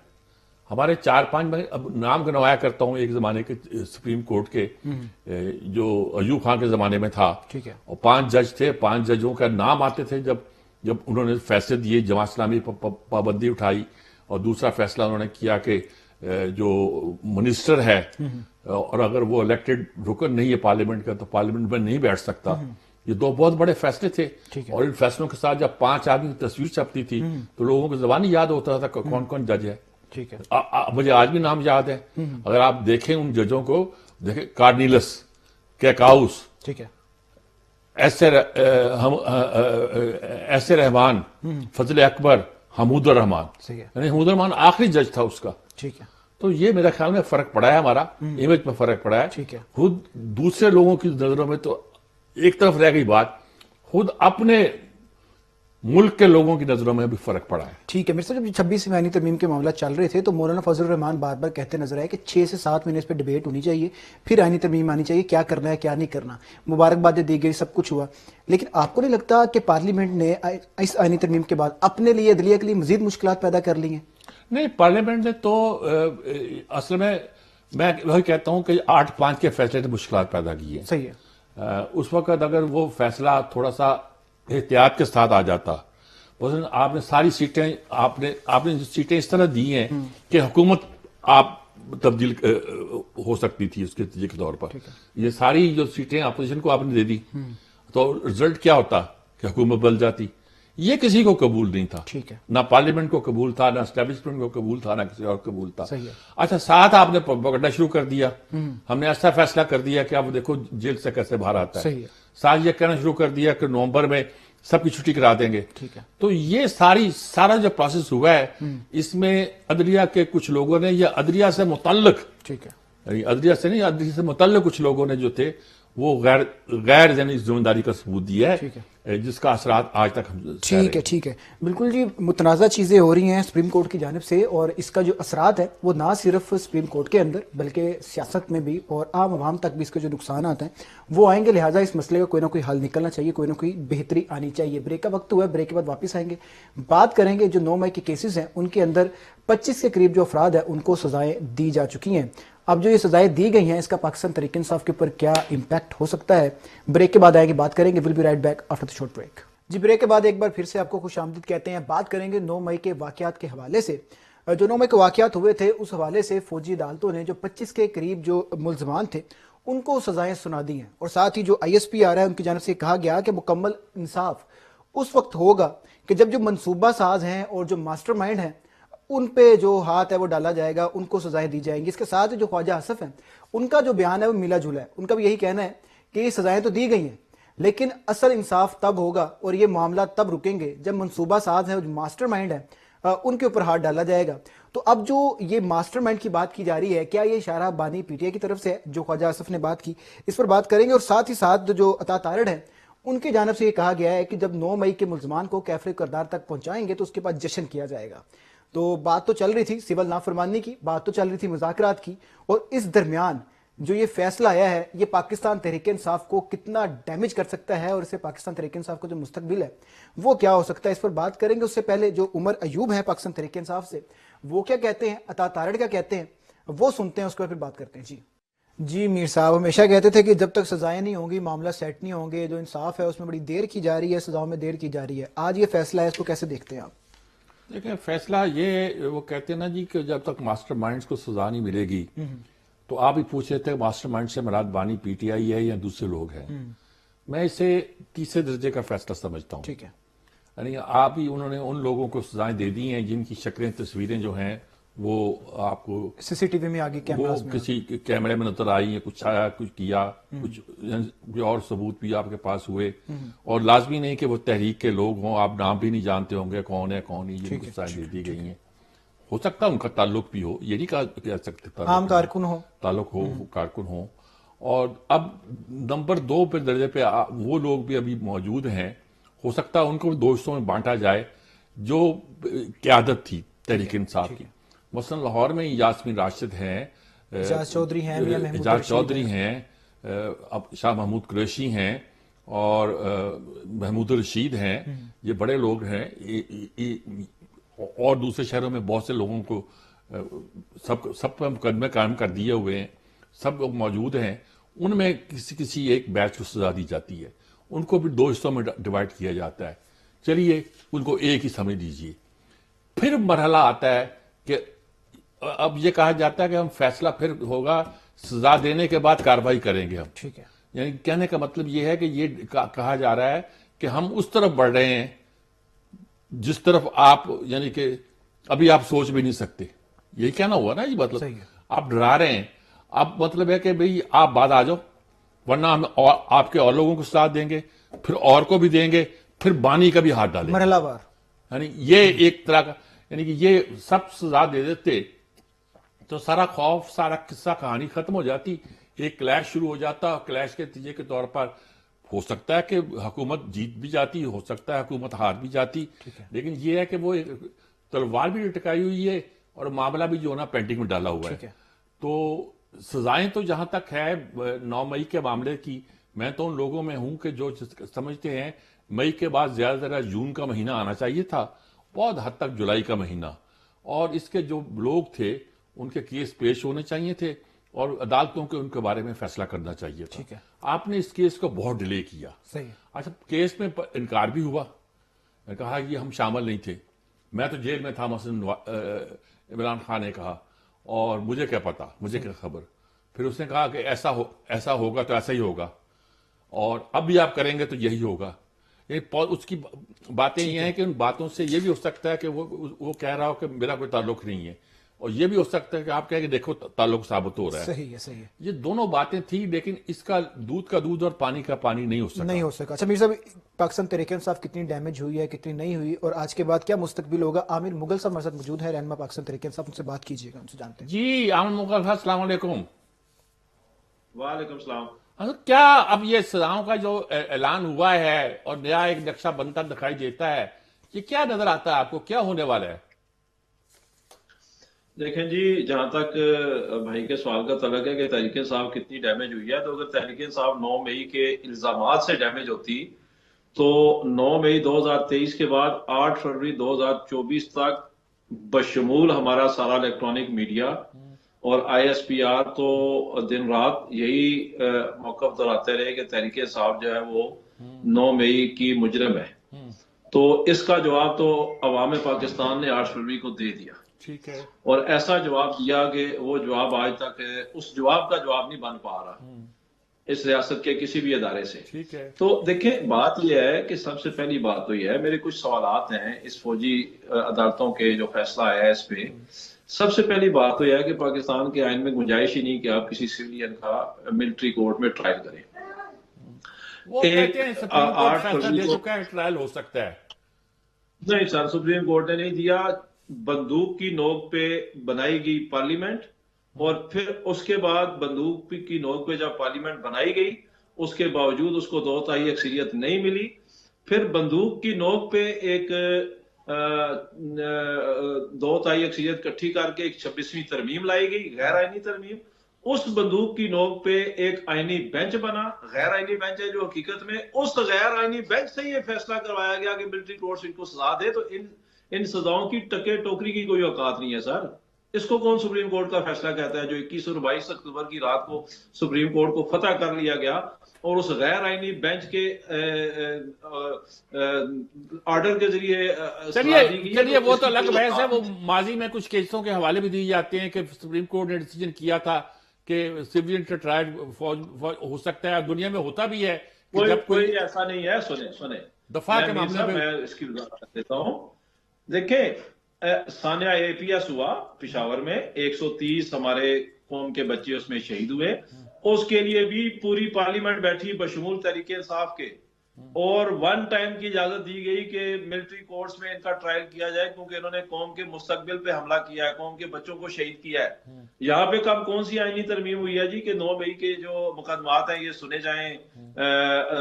ہمارے 4-5 اب نام گنوایا کرتا ہوں ایک زمانے کے سپریم کورٹ کے, جو ایوب خان کے زمانے میں تھا. ٹھیک ہے. اور 5 جج تھے, 5 ججوں کا نام آتے تھے جب انہوں نے فیصلے دیے, جماعت اسلامی پر پابندی اٹھائی, اور دوسرا فیصلہ انہوں نے کیا کہ جو منسٹر ہے اور اگر وہ الیکٹڈ رکن نہیں ہے پارلیمنٹ کا تو پارلیمنٹ میں نہیں بیٹھ سکتا. یہ 2 بہت بڑے فیصلے تھے, اور ان فیصلوں کے ساتھ جب 5 آدمی کی تصویر چھپتی تھی تو لوگوں کو زبانی یاد ہوتا تھا کون کون جج ہے. ٹھیک ہے. مجھے آج بھی نام یاد ہے. اگر آپ دیکھیں ان ججوں کو, دیکھیں کارنیلس, کیکاؤس, ٹھیک ہے, ایسے رحمان, فضل اکبر, حمود الرحمان. یعنی حمود الرحمان آخری جج تھا اس کا. ٹھیک ہے. تو یہ میرے خیال میں فرق پڑا ہے, ہمارا امیج میں فرق پڑا ہے. ٹھیک ہے. خود دوسرے لوگوں کی نظروں میں تو ایک طرف رہ گئی بات, خود اپنے ملک کے لوگوں کی نظروں میں بھی فرق پڑا ہے. ٹھیک ہے. میرے صاحب جب 26ویں آئینی ترمیم کے معاملہ چل رہے تھے تو مولانا فضل الرحمان بار بار کہتے نظر آئے کہ 6 سے 7 مہینے اس پہ ڈیبیٹ ہونی چاہیے, پھر آئینی ترمیم آنی چاہیے, کیا کرنا ہے کیا نہیں کرنا. مبارکبادیں دی گئی, سب کچھ ہوا, لیکن آپ کو نہیں لگتا کہ پارلیمنٹ نے اس آئینی ترمیم کے بعد اپنے لیے عدلیہ کے لیے مزید مشکلات پیدا کر لی ہیں؟ نہیں, پارلیمنٹ نے تو اصل میں وہی کہتا ہوں کہ 8-5 کے فیصلے نے مشکلات پیدا کی ہیں. صحیح ہے. اس وقت اگر وہ فیصلہ تھوڑا سا احتیاط کے ساتھ آ جاتا, آپ نے ساری سیٹیں آپ نے سیٹیں اس طرح دی ہیں کہ حکومت آپ تبدیل ہو سکتی تھی اس کے نتیجے کے طور پر. یہ ساری جو سیٹیں اپوزیشن کو آپ نے دے دی تو رزلٹ کیا ہوتا کہ حکومت بدل جاتی. یہ کسی کو قبول نہیں تھا. ٹھیک ہے. نہ پارلیمنٹ کو قبول تھا, نہ اسٹیبلشمنٹ کو قبول تھا, نہ کسی اور قبول تھا. صحیح ہے. اچھا, ساتھ آپ نے پروپیگنڈا شروع کر دیا. ہم نے ایسا فیصلہ کر دیا کہ آپ دیکھو جیل سے کیسے باہر آتا ہے. صحیح ہے. ساتھ یہ کہنا شروع کر دیا کہ نومبر میں سب کی چھٹی کرا دیں گے. ٹھیک ہے. تو یہ سارا جو پروسیس ہوا ہے اس میں عدلیہ کے کچھ لوگوں نے یا عدلیہ سے متعلق ٹھیک ہے عدلیہ سے نہیں, عدلیہ سے متعلق کچھ لوگوں نے جو تھے وہ غیر یعنی ذمہ داری کا ثبوت دیا ہے, جس کا اثرات آج تک ہم ٹھیک ہے بالکل جی. متنازع چیزیں ہو رہی ہیں سپریم کورٹ کی جانب سے, اور اس کا جو اثرات ہے وہ نہ صرف سپریم کورٹ کے اندر بلکہ سیاست میں بھی اور عام عوام تک بھی اس کے جو نقصانات ہیں وہ آئیں گے. لہٰذا اس مسئلے کا کوئی نہ کوئی حل نکلنا چاہیے, کوئی نہ کوئی بہتری آنی چاہیے. بریک کا وقت ہوا ہے, بریک کے بعد واپس آئیں گے, بات کریں گے جو 9 مئی کے کیسز ہیں ان کے اندر 25 کے قریب جو افراد ہیں ان کو سزائیں دی جا چکی ہیں. اب جو یہ سزائیں دی گئی ہیں اس کا پاکستان تحریک انصاف کے اوپر کیا امپیکٹ ہو سکتا ہے, بریک کے بعد آئیں گے, بات کریں گے. Will be right back after the short break. جی بریک کے بعد ایک بار پھر سے آپ کو خوش آمدید کہتے ہیں. بات کریں گے 9 مئی کے واقعات کے حوالے سے. جو 9 مئی کے واقعات ہوئے تھے اس حوالے سے فوجی عدالتوں نے جو 25 کے قریب جو ملزمان تھے ان کو سزائیں سنا دی ہیں, اور ساتھ ہی جو ISP آ رہا ہے ان کی جانب سے کہا گیا کہ مکمل انصاف اس وقت ہوگا کہ جب جو منصوبہ ساز ہیں اور جو ماسٹر مائنڈ ہیں ان پہ جو ہاتھ ہے وہ ڈالا جائے گا, ان کو سزائیں دی جائیں گی. اس کے ساتھ جو خواجہ آصف ہیں ان کا جو بیان ہے وہ ملا جلا ہے. ان کا بھی یہی کہنا ہے کہ یہ سزائیں تو دی گئی ہیں لیکن اصل انصاف تب ہوگا اور یہ معاملات تب رکیں گے جب منصوبہ ساز ہیں اور جو ماسٹر مائنڈ ہے ان کے اوپر ہاتھ ڈالا جائے گا. تو اب جو یہ ماسٹر مائنڈ کی بات کی جا رہی ہے, کیا یہ اشارہ بانی PTI کی طرف سے ہے جو خواجہ آصف نے بات کی, اس پر بات کریں گے. اور ساتھ ہی ساتھ جو عطا تارڑ ہیں ان کی جانب سے یہ کہا گیا ہے کہ جب 9 مئی کے ملزمان کو کیفر کردار تک پہنچائیں گے تو اس کے بعد جشن کیا جائے گا. تو بات تو چل رہی تھی سول نافرمانی کی, بات تو چل رہی تھی مذاکرات کی, اور اس درمیان جو یہ فیصلہ آیا ہے یہ پاکستان تحریک انصاف کو کتنا ڈیمیج کر سکتا ہے اور اسے پاکستان تحریک انصاف کا جو مستقبل ہے وہ کیا ہو سکتا ہے, اس پر بات کریں گے. اس سے پہلے جو عمر ایوب ہیں پاکستان تحریک انصاف سے, وہ کیا کہتے ہیں, عطا تارڑ کیا کہتے ہیں, وہ سنتے ہیں, اس کے بعد پھر بات کرتے ہیں. جی میر صاحب ہمیشہ کہتے تھے کہ جب تک سزائیں نہیں ہوں گی معاملہ سیٹ نہیں ہوں گے, جو انصاف ہے اس میں بڑی دیر کی جا رہی ہے, سزاؤں میں دیر کی جا رہی ہے. آج یہ فیصلہ ہے, اس کو کیسے دیکھتے ہیں آپ؟ دیکھیں فیصلہ یہ وہ کہتے ہیں نا جی کہ جب تک ماسٹر مائنڈز کو سزا نہیں ملے گی, تو آپ ہی پوچھ رہے تھے ماسٹر مائنڈ سے مراد بانی PTI ہے یا دوسرے لوگ ہیں. میں اسے تیسرے درجے کا فیصلہ سمجھتا ہوں. ٹھیک ہے, یعنی آپ ہی انہوں نے ان لوگوں کو سزائیں دے دی ہیں جن کی شکلیں تصویریں جو ہیں وہ آپ کو CCTV میں آگے وہ کسی کیمرے میں نظر آئی ہیں, کچھ آیا کچھ کیا, کچھ اور ثبوت بھی آپ کے پاس ہوئے. اور لازمی نہیں کہ وہ تحریک کے لوگ ہوں, آپ نام بھی نہیں جانتے ہوں گے کون ہے کون نہیں, جن کو سزائیں دے دی گئی ہیں. ہو سکتا ہے ان کا تعلق بھی ہو, یہ نہیں کہہ سکتے عام کارکن ہو, تعلق ہو, کارکن ہو. اور اب نمبر 2 پہ درجے پہ وہ لوگ بھی ابھی موجود ہیں, ہو سکتا ہے ان کو دوستوں میں بانٹا جائے جو قیادت تھی تحریک انصاف کی. مثلا لاہور میں یاسمین راشد ہیں, اعجاز چودھری ہیں, شاہ محمود قریشی ہیں, اور محمود رشید ہیں. یہ بڑے لوگ ہیں, اور دوسرے شہروں میں بہت سے لوگوں کو سب پر مقدمے قائم کر دیے ہوئے ہیں, سب لوگ موجود ہیں. ان میں کسی ایک بیچ کو سزا دی جاتی ہے, ان کو بھی 2 حصوں میں ڈیوائڈ کیا جاتا ہے. چلیے ان کو ایک ہی سمجھ لیجیے. پھر مرحلہ آتا ہے کہ اب یہ کہا جاتا ہے کہ ہم فیصلہ پھر ہوگا سزا دینے کے بعد کارروائی کریں گے ہم. ٹھیک ہے, یعنی کہنے کا مطلب یہ ہے کہ یہ کہا جا رہا ہے کہ ہم اس طرف بڑھ رہے ہیں جس طرف آپ یعنی کہ ابھی آپ سوچ بھی نہیں سکتے. یہی کہنا ہوا نا, یہ مطلب آپ ڈرا رہے ہیں. اب مطلب ہے کہ بھئی آپ بعد آ جاؤ, ورنہ ہم آپ کے اور لوگوں کو ساتھ دیں گے, پھر اور کو بھی دیں گے, پھر بانی کا بھی ہاتھ ڈالیں گے مرحلہ وار. یعنی یہ ایک طرح کا, یعنی کہ یہ سب سزا دے دیتے تو سارا خوف, سارا قصہ کہانی ختم ہو جاتی. ایک کلیش شروع ہو جاتا, اور کلیش کے نتیجے کے طور پر ہو سکتا ہے کہ حکومت جیت بھی جاتی, ہو سکتا ہے حکومت ہار بھی جاتی. لیکن یہ ہے کہ وہ ایک تلوار بھی لٹکائی ہوئی ہے اور معاملہ بھی جو ہے نا پینٹنگ میں ڈالا ہوا ہے. تو سزائیں تو جہاں تک ہے 9 مئی کے معاملے کی, میں تو ان لوگوں میں ہوں کہ جو سمجھتے ہیں مئی کے بعد زیادہ سے زیادہ جون کا مہینہ آنا چاہیے تھا, بہت حد تک جولائی کا مہینہ, اور اس کے جو لوگ تھے ان کے کیس پیش ہونے چاہیے تھے اور عدالتوں کے ان کے بارے میں فیصلہ کرنا چاہیے تھا. آپ نے اس کیس کو بہت ڈیلے کیا. اچھا کیس میں انکار بھی ہوا, میں کہا یہ ہم شامل نہیں تھے, میں تو جیل میں تھا مثلا عمران خان نے کہا, اور مجھے کیا پتا, مجھے کیا خبر. پھر اس نے کہا کہ ایسا ہوگا تو ایسا ہی ہوگا, اور اب بھی آپ کریں گے تو یہی ہوگا. اس کی باتیں یہ ہیں کہ ان باتوں سے یہ بھی ہو سکتا ہے کہ وہ کہہ رہا ہو کہ میرا کوئی تعلق نہیں ہے, اور یہ بھی ہو سکتا ہے کہ آپ کہیں کہ دیکھو تعلق ثابت ہو رہا ہے. صحیح ہے. یہ دونوں باتیں تھیں, لیکن اس کا دودھ اور پانی کا پانی نہیں ہو سکا. اچھا میر صاحب, پاکستان تحریک انصاف کتنی ڈیمیج ہوئی ہے, کتنی نہیں ہوئی, اور آج کے بعد کیا مستقبل ہوگا؟ عامر مغل صاحب ہمارے ساتھ موجود ہے, رہنما پاکستان تحریک انصاف, ان سے بات کیجیے گا, ان سے جانتے ہیں. جی عامر مغل صاحب السلام علیکم. وعلیکم السلام. کیا اب یہ سزاؤں کا جو اعلان ہوا ہے اور نیا ایک نقشہ بنتا دکھائی دیتا ہے، یہ کیا نظر آتا ہے آپ کو، کیا ہونے والا ہے؟ دیکھیں جی، جہاں تک بھائی کے سوال کا تعلق ہے کہ تحریک انصاف کتنی ڈیمیج ہوئی ہے، تو اگر تحریک انصاف 9 مئی کے الزامات سے ڈیمیج ہوتی تو 9 مئی 2023 کے بعد 8 فروری 2024 تک بشمول ہمارا سارا الیکٹرانک میڈیا اور آئی ایس پی آر تو دن رات یہی موقف دہراتے رہے کہ تحریک انصاف جو ہے وہ 9 مئی کی مجرم ہے. تو اس کا جواب تو عوام پاکستان نے 8 فروری کو دے دیا، ٹھیک ہے. اور ایسا جواب دیا کہ وہ جواب آج تک اس جواب کا جواب نہیں بن پا رہا اس ریاست کے کسی بھی ادارے سے. ٹھیک ہے. تو دیکھیں، بات یہ ہے کہ سب سے پہلی بات تو یہ ہے، میرے کچھ سوالات ہیں اس فوجی عدالتوں کے جو فیصلہ آیا ہے اس پہ. سب سے پہلی بات تو یہ ہے کہ پاکستان کے آئین میں گنجائش ہی نہیں کہ آپ کسی سویلین کا ملٹری کورٹ میں ٹرائل کریں. وہ کہتے ہیں سپریم کورٹ فیصلہ دے چکا ہے، ٹرائل ہو سکتا ہے. نہیں سر، سپریم کورٹ نے نہیں دیا. بندوق کی نوک پہ بنائی گئی پارلیمنٹ، اور پھر اس کے بعد بندوق کی نوک پہ جب پارلیمنٹ بنائی گئی اس کے باوجود اس کو 2/3 اکثریت نہیں ملی. پھر بندوق کی نوک پہ ایک 2/3 اکثریت اکٹھی کر کے ایک 26ویں ترمیم لائی گئی، غیر آئینی ترمیم. اس بندوق کی نوک پہ ایک آئینی بینچ بنا، غیر آئینی بینچ ہے جو حقیقت میں اس غیر آئینی بینچ سے یہ فیصلہ کروایا گیا کہ ملٹری کورٹس ان کو سزا دے. تو ان سزاؤں کی ٹکے ٹوکری کی کوئی اوقات نہیں ہے سر. اس کو کون سپریم کورٹ کا فیصلہ کہتا ہے جو 21 اور 22 اکتوبر کی رات کو سپریم کورٹ کو فتح کر لیا گیا اور اس غیر آئینی بینچ کے آرڈر کے ذریعے سزا دی گئی. چلیے وہ تو الگ بحث ہے. وہ ماضی میں کچھ کیسوں کے حوالے بھی دیے جاتے ہیں کہ سپریم کورٹ نے ڈیسیجن کیا تھا کہ سویلین ٹرائل فوج ہو سکتا ہے، اور دنیا میں ہوتا بھی ہے کہ جب کوئی ایسا نہیں ہے. سنیں دفاع کے معاملے میں اس کی وضاحت دیتا ہوں. دیکھیں، سانحہ اے پی ایس ہوا پشاور میں، 130 ہمارے قوم کے بچے اس میں شہید ہوئے. اس کے لیے بھی پوری پارلیمنٹ بیٹھی بشمول تحریک انصاف کے، اور 1 ٹائم کی اجازت دی گئی کہ ملٹری کورٹس میں ان کا ٹرائل کیا جائے کیونکہ انہوں نے قوم کے مستقبل پہ حملہ کیا ہے، قوم کے بچوں کو شہید کیا ہے. یہاں پہ کب کون سی آئینی ترمیم ہوئی ہے جی کہ 9 مئی کے جو مقدمات ہیں یہ سنے جائیں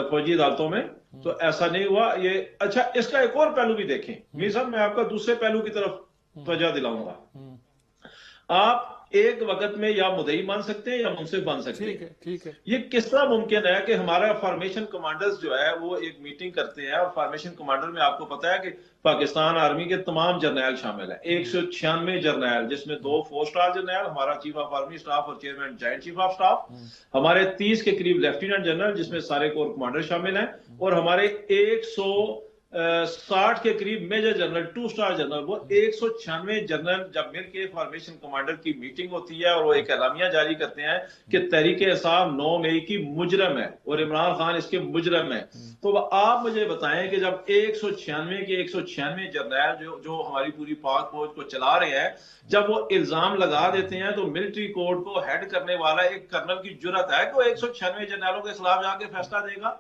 فوجی عدالتوں میں؟ تو ایسا نہیں ہوا. یہ اچھا، اس کا ایک اور پہلو بھی دیکھیں میر صاحب، میں آپ کا دوسرے پہلو کی طرف توجہ دلاؤں گا. آپ ایک وقت میں یا مدعی بن سکتے ہیں یا منصف بن سکتے ہیں. ٹھیک ہے. یہ کس طرح ممکن ہے کہ ہمارا فارمیشن کمانڈرز جو ہے وہ ایک میٹنگ کرتے ہیں، اور فارمیشن کمانڈر میں آپ کو پتا ہے کہ پاکستان آرمی کے تمام جرنیل شامل ہیں، 196 جرنیل، جس میں 2 4 سٹار جرنیل، ہمارا چیف آف آرمی سٹاف اور chairman joint chief of staff, ہمارے 30 کے قریب لیفٹیننٹ جنرل جس میں سارے کور کمانڈر شامل ہیں، اور ہمارے 160 کے قریب میجر جنرل 2 سٹار جنرل. وہ 196 جنرل جب مل کے فارمیشن کمانڈر کی میٹنگ ہوتی ہے اور وہ ایک اعلامیہ جاری کرتے ہیں کہ تحریک انصاف 9 مئی کی مجرم ہے اور عمران خان اس کے مجرم ہے. تو آپ مجھے بتائیں کہ جب 196 کے 196 جرنیل جو ہماری پوری پاک فوج کو چلا رہے ہیں، جب وہ الزام لگا دیتے ہیں تو ملٹری کورٹ کو ہیڈ کرنے والا ایک کرنل کی جرات ہے کہ وہ 196 جرنیلوں کے خلاف جا کے فیصلہ دے گا؟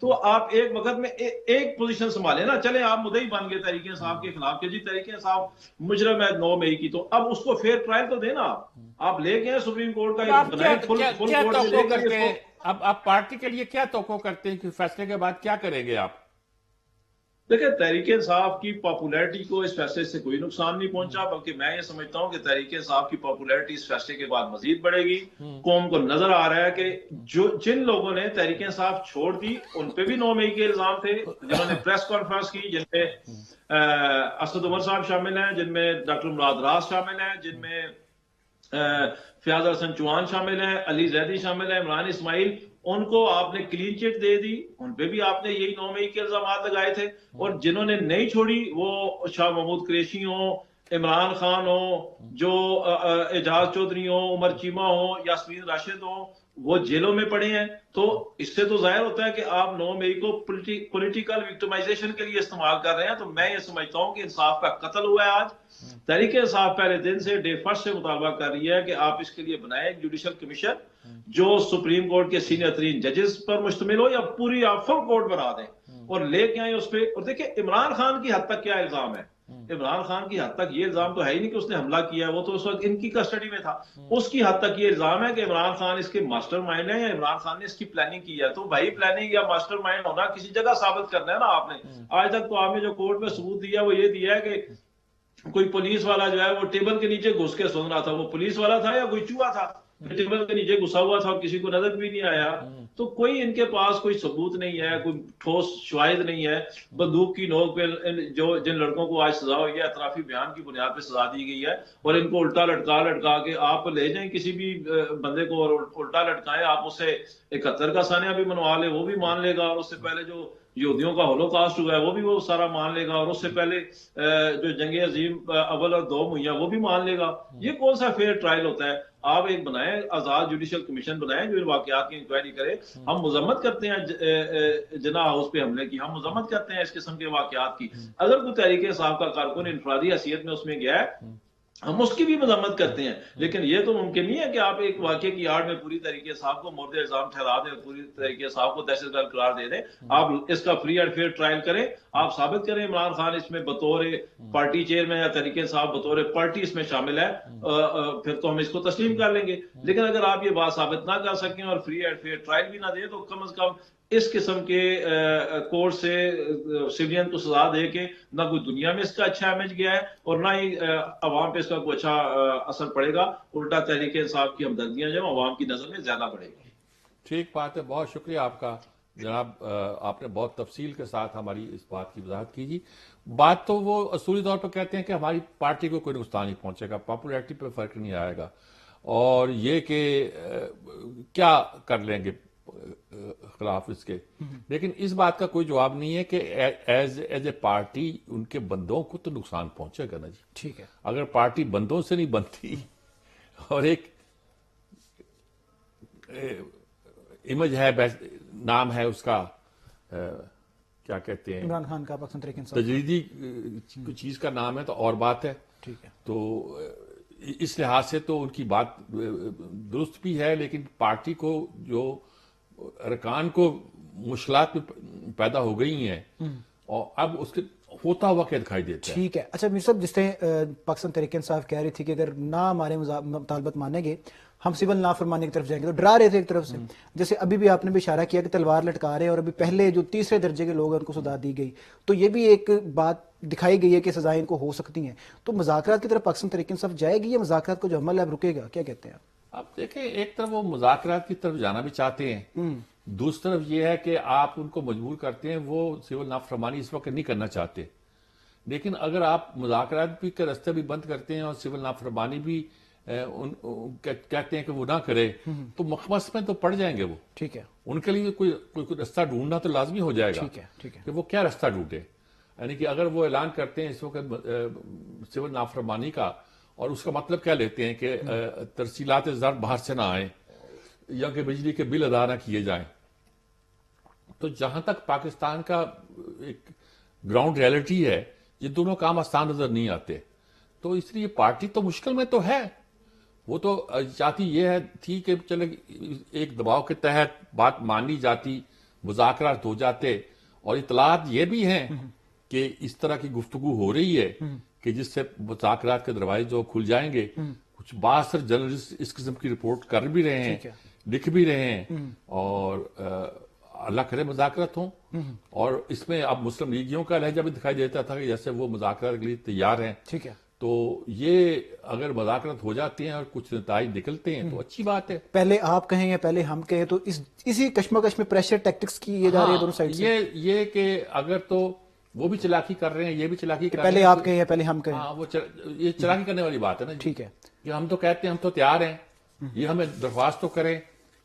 تو آپ ایک وقت میں ایک پوزیشن سنبھالیں نا. چلیں آپ مدعی بن گئے تحریک انصاف کے خلاف کہ جی تحریک انصاف مجرم ہے 9 مئی کی، تو اب اس کو فیئر ٹرائل تو دینا. آپ لے گئے سپریم کورٹ کا کیا توقع کرتے ہیں؟ اب آپ پارٹی کے لیے کیا توقع کرتے ہیں کہ فیصلے کے بعد کیا کریں گے آپ؟ دیکھیں، تحریک انصاف کی پاپولیرٹی کو اس فیصلے سے کوئی نقصان نہیں پہنچا، بلکہ میں یہ سمجھتا ہوں کہ تحریک انصاف کی پاپولیرٹی اس فیصلے کے بعد مزید بڑھے گی. قوم کو نظر آ رہا ہے کہ جن لوگوں نے تحریک انصاف چھوڑ دی ان پہ بھی 9 مئی کے الزام تھے، جنہوں نے پریس کانفرنس کی، جن میں اسد عمر صاحب شامل ہیں، جن میں ڈاکٹر مراد راز شامل ہیں، جن میں فیاض حسن چوہان شامل ہیں، علی زیدی شامل ہیں، عمران اسماعیل. ان کو آپ نے کلین چٹ دے دی، ان پہ بھی آپ نے یہی 9 مئی کے الزامات لگائے تھے. اور جنہوں نے نہیں چھوڑی، وہ شاہ محمود قریشی ہوں، عمران خان ہوں، جو اعجاز چودھری ہوں، عمر چیمہ ہوں، یاسمین راشد ہوں، وہ جیلوں میں پڑے ہیں. تو اس سے تو ظاہر ہوتا ہے کہ آپ 9 مئی کو پولیٹیکل وکٹمائزیشن کے لیے استعمال کر رہے ہیں. تو میں یہ سمجھتا ہوں کہ انصاف کا قتل ہوا ہے آج. تحریک انصاف پہلے دن سے ڈے فرسٹ سے مطالبہ کر رہی ہے کہ آپ اس کے لیے بنائیں ایک جوڈیشل کمیشن جو سپریم کورٹ کے سینئر ترین ججز پر مشتمل ہو، یا پوری آپ فل کورٹ بنا دیں اور لے کے آئیں اس پہ. اور دیکھیں عمران خان کی حد تک کیا الزام ہے. عمران خان کی حد تک یہ الزام تو ہے ہی نہیں کہ اس نے حملہ کیا ہے، وہ تو اس وقت ان کی کسٹڈی میں تھا. اس کی حد تک یہ الزام ہے کہ عمران خان اس کے ماسٹر مائنڈ ہے، یا عمران خان نے اس کی پلاننگ کی ہے. تو بھائی پلاننگ یا ماسٹر مائنڈ ہونا کسی جگہ ثابت کرنا ہے نا آپ نے. آج تک تو آپ نے جو کورٹ میں ثبوت دیا وہ یہ دیا ہے کہ کوئی پولیس والا جو ہے وہ ٹیبل کے نیچے گھس کے سن رہا تھا. وہ پولیس والا تھا یا کوئی چوہا تھا ٹیبل کے نیچے گھسا ہوا تھا اور کسی کو نظر بھی نہیں آیا. تو کوئی ان کے پاس کوئی ثبوت نہیں ہے، کوئی ٹھوس شواہد نہیں ہے. بندوق کی نوک پہ جو جن لڑکوں کو آج سزا ہوئی ہے اعترافی بیان کی بنیاد پہ سزا دی گئی ہے، اور ان کو الٹا لٹکا کے آپ لے جائیں کسی بھی بندے کو اور الٹا لٹکائیں، آپ اس سے 71 کا سانحہ بھی منوا لیں وہ بھی مان لے گا، اور اس سے پہلے جو یہودیوں کا ہولوکاسٹ ہوا ہے وہ بھی وہ سارا مان لے گا، اور اس سے پہلے جو جنگ عظیم اول اور دوم ہوئی ہیں وہ بھی مان لے گا. یہ کون سا فیئر ٹرائل ہوتا ہے؟ آپ ایک بنائیں آزاد جوڈیشل کمیشن بنائیں جو ان واقعات کی انکوائری کرے. ہم مذمت کرتے ہیں جناح ہاؤس پہ حملے کی، ہم مذمت کرتے ہیں اس قسم کے واقعات کی. اگر کوئی تحریک انصاف کا کارکن انفرادی حیثیت میں اس میں گیا ہے ہم اس کی بھی مذمت کرتے ہیں، لیکن یہ تو ممکن نہیں ہے کہ آپ ایک واقعے کی آڑ میں پوری تحریک انصاف کو مورد الزام ٹھہرا دیں، پوری تحریک انصاف کو دہشت گرد قرار دے دیں. آپ اس کا فری اینڈ فیئر ٹرائل کریں، آپ ثابت کریں عمران خان اس میں بطور پارٹی چیئرمین یا تحریک انصاف بطور پارٹی اس میں شامل ہے، پھر تو ہم اس کو تسلیم کر لیں گے. لیکن اگر آپ یہ بات ثابت نہ کر سکیں اور فری اینڈ فیئر ٹرائل بھی نہ دیں تو کم از کم اس قسم کے کورٹ سے سویلین کو سزا دے کے نہ کوئی دنیا میں اس کا اچھا امیج گیا ہے اور نہ ہی عوام پہ اس کا کوئی اچھا اثر پڑے گا. الٹا تحریک انصاف کی ہمدردیاں جو عوام کی نظر میں زیادہ بڑھے گی. ٹھیک بات ہے، بہت شکریہ آپ کا جناب. آپ نے بہت تفصیل کے ساتھ ہماری اس بات کی وضاحت کی. بات تو وہ اصولی طور پر کہتے ہیں کہ ہماری پارٹی کو کوئی نقصان نہیں پہنچے گا، پاپولیرٹی پہ فرق نہیں آئے گا، اور یہ کہ کیا کر لیں گے خلاف اس کے. لیکن اس بات کا کوئی جواب نہیں ہے کہ ایز اے پارٹی ان کے بندوں کو تو نقصان پہنچے گا نا جی. ٹھیک ہے، اگر پارٹی بندوں سے نہیں بنتی اور ایک امیج ہے، نام ہے اس کا کیا کہتے ہیں عمران خان کا پاکستان تحریک انصاف، تجریدی چیز کا نام ہے تو اور بات ہے. ٹھیک ہے، تو اس لحاظ سے تو ان کی بات درست بھی ہے، لیکن پارٹی کو جو ارکان کو مشکلات پیدا ہو گئی ہیں اور اب اس کے ہوتا ہوا کیا دکھائی دیتا ہے. ٹھیک ہے. اچھا میر صاحب، جس طرح پاکستان تحریک انصاف کہہ رہی تھی کہ اگر نہ ہمارے مطالبات مانیں گے ہم سول نافرمانی کی طرف جائیں گے، تو ڈرا رہے تھے ایک طرف سے. جیسے ابھی بھی آپ نے بھی اشارہ کیا کہ تلوار لٹکا رہے، اور ابھی پہلے جو تیسرے درجے کے لوگ ہیں ان کو سزا دی گئی، تو یہ بھی ایک بات دکھائی گئی ہے کہ سزائیں ان کو ہو سکتی ہیں. تو مذاکرات کی طرف پاکستان تحریک انصاف جائے گی یا مذاکرات کو جو عمل ہے اب رکے گا؟ کیا کہتے ہیں آپ؟ اب دیکھیں، ایک طرف وہ مذاکرات کی طرف جانا بھی چاہتے ہیں، دوسری طرف یہ ہے کہ آپ ان کو مجبور کرتے ہیں، وہ سول نافرمانی اس وقت نہیں کرنا چاہتے. لیکن اگر آپ مذاکرات بھی کے راستے بھی بند کرتے ہیں اور سول نافرمانی بھی کہتے ہیں کہ وہ نہ کرے، تو مخمس میں تو پڑ جائیں گے وہ. ٹھیک ہے، ان کے لیے کوئی راستہ ڈھونڈنا تو لازمی ہو جائے گا. ٹھیک ہے، ٹھیک ہے، کہ وہ کیا راستہ ڈھونڈے. یعنی کہ اگر وہ اعلان کرتے ہیں اس وقت سول نافرمانی کا، اور اس کا مطلب کیا لیتے ہیں کہ ترسیلات زر باہر سے نہ آئیں یا کہ بجلی کے بل ادا نہ کیے جائیں، تو جہاں تک پاکستان کا ایک گراؤنڈ ریئلٹی ہے یہ دونوں کام آسان نظر نہیں آتے. تو اس لیے پارٹی تو مشکل میں تو ہے. وہ تو چاہتی یہ تھی کہ چلے ایک دباؤ کے تحت بات مانی جاتی، مذاکرات ہو جاتے، اور اطلاعات یہ بھی ہیں کہ اس طرح کی گفتگو ہو رہی ہے کہ جس سے مذاکرات کے دروازے جو کھل جائیں گے. کچھ باثر جرنلسٹ اس قسم کی رپورٹ کر بھی رہے ہیں، لکھ بھی رہے ہیں، اور اللہ کرے مذاکرات ہوں. اور اس میں اب مسلم لیگیوں کا لہجہ بھی دکھائی دیتا تھا کہ جیسے وہ مذاکرات کے لیے تیار ہیں. ٹھیک ہے. تو یہ اگر مذاکرات ہو جاتی ہیں اور کچھ نتائج نکلتے ہیں تو اچھی بات ہے. پہلے آپ کہیں یا پہلے ہم کہیں، تو اسی کشمکش میں پریشر ٹیکٹکس کی یہ جا رہی ہے دونوں سائڈ سے. یہ کہ اگر تو وہ بھی چلاکی کر رہے ہیں، یہ بھی چلاکی کر رہے ہیں. پہلے آپ کہیں یا پہلے ہم کہیں. ہاں، وہ یہ چلاکی کرنے والی بات ہے نا. ٹھیک ہے. کہ ہم تو کہتے ہیں ہم تو تیار ہیں، یہ ہمیں درخواست تو کریں.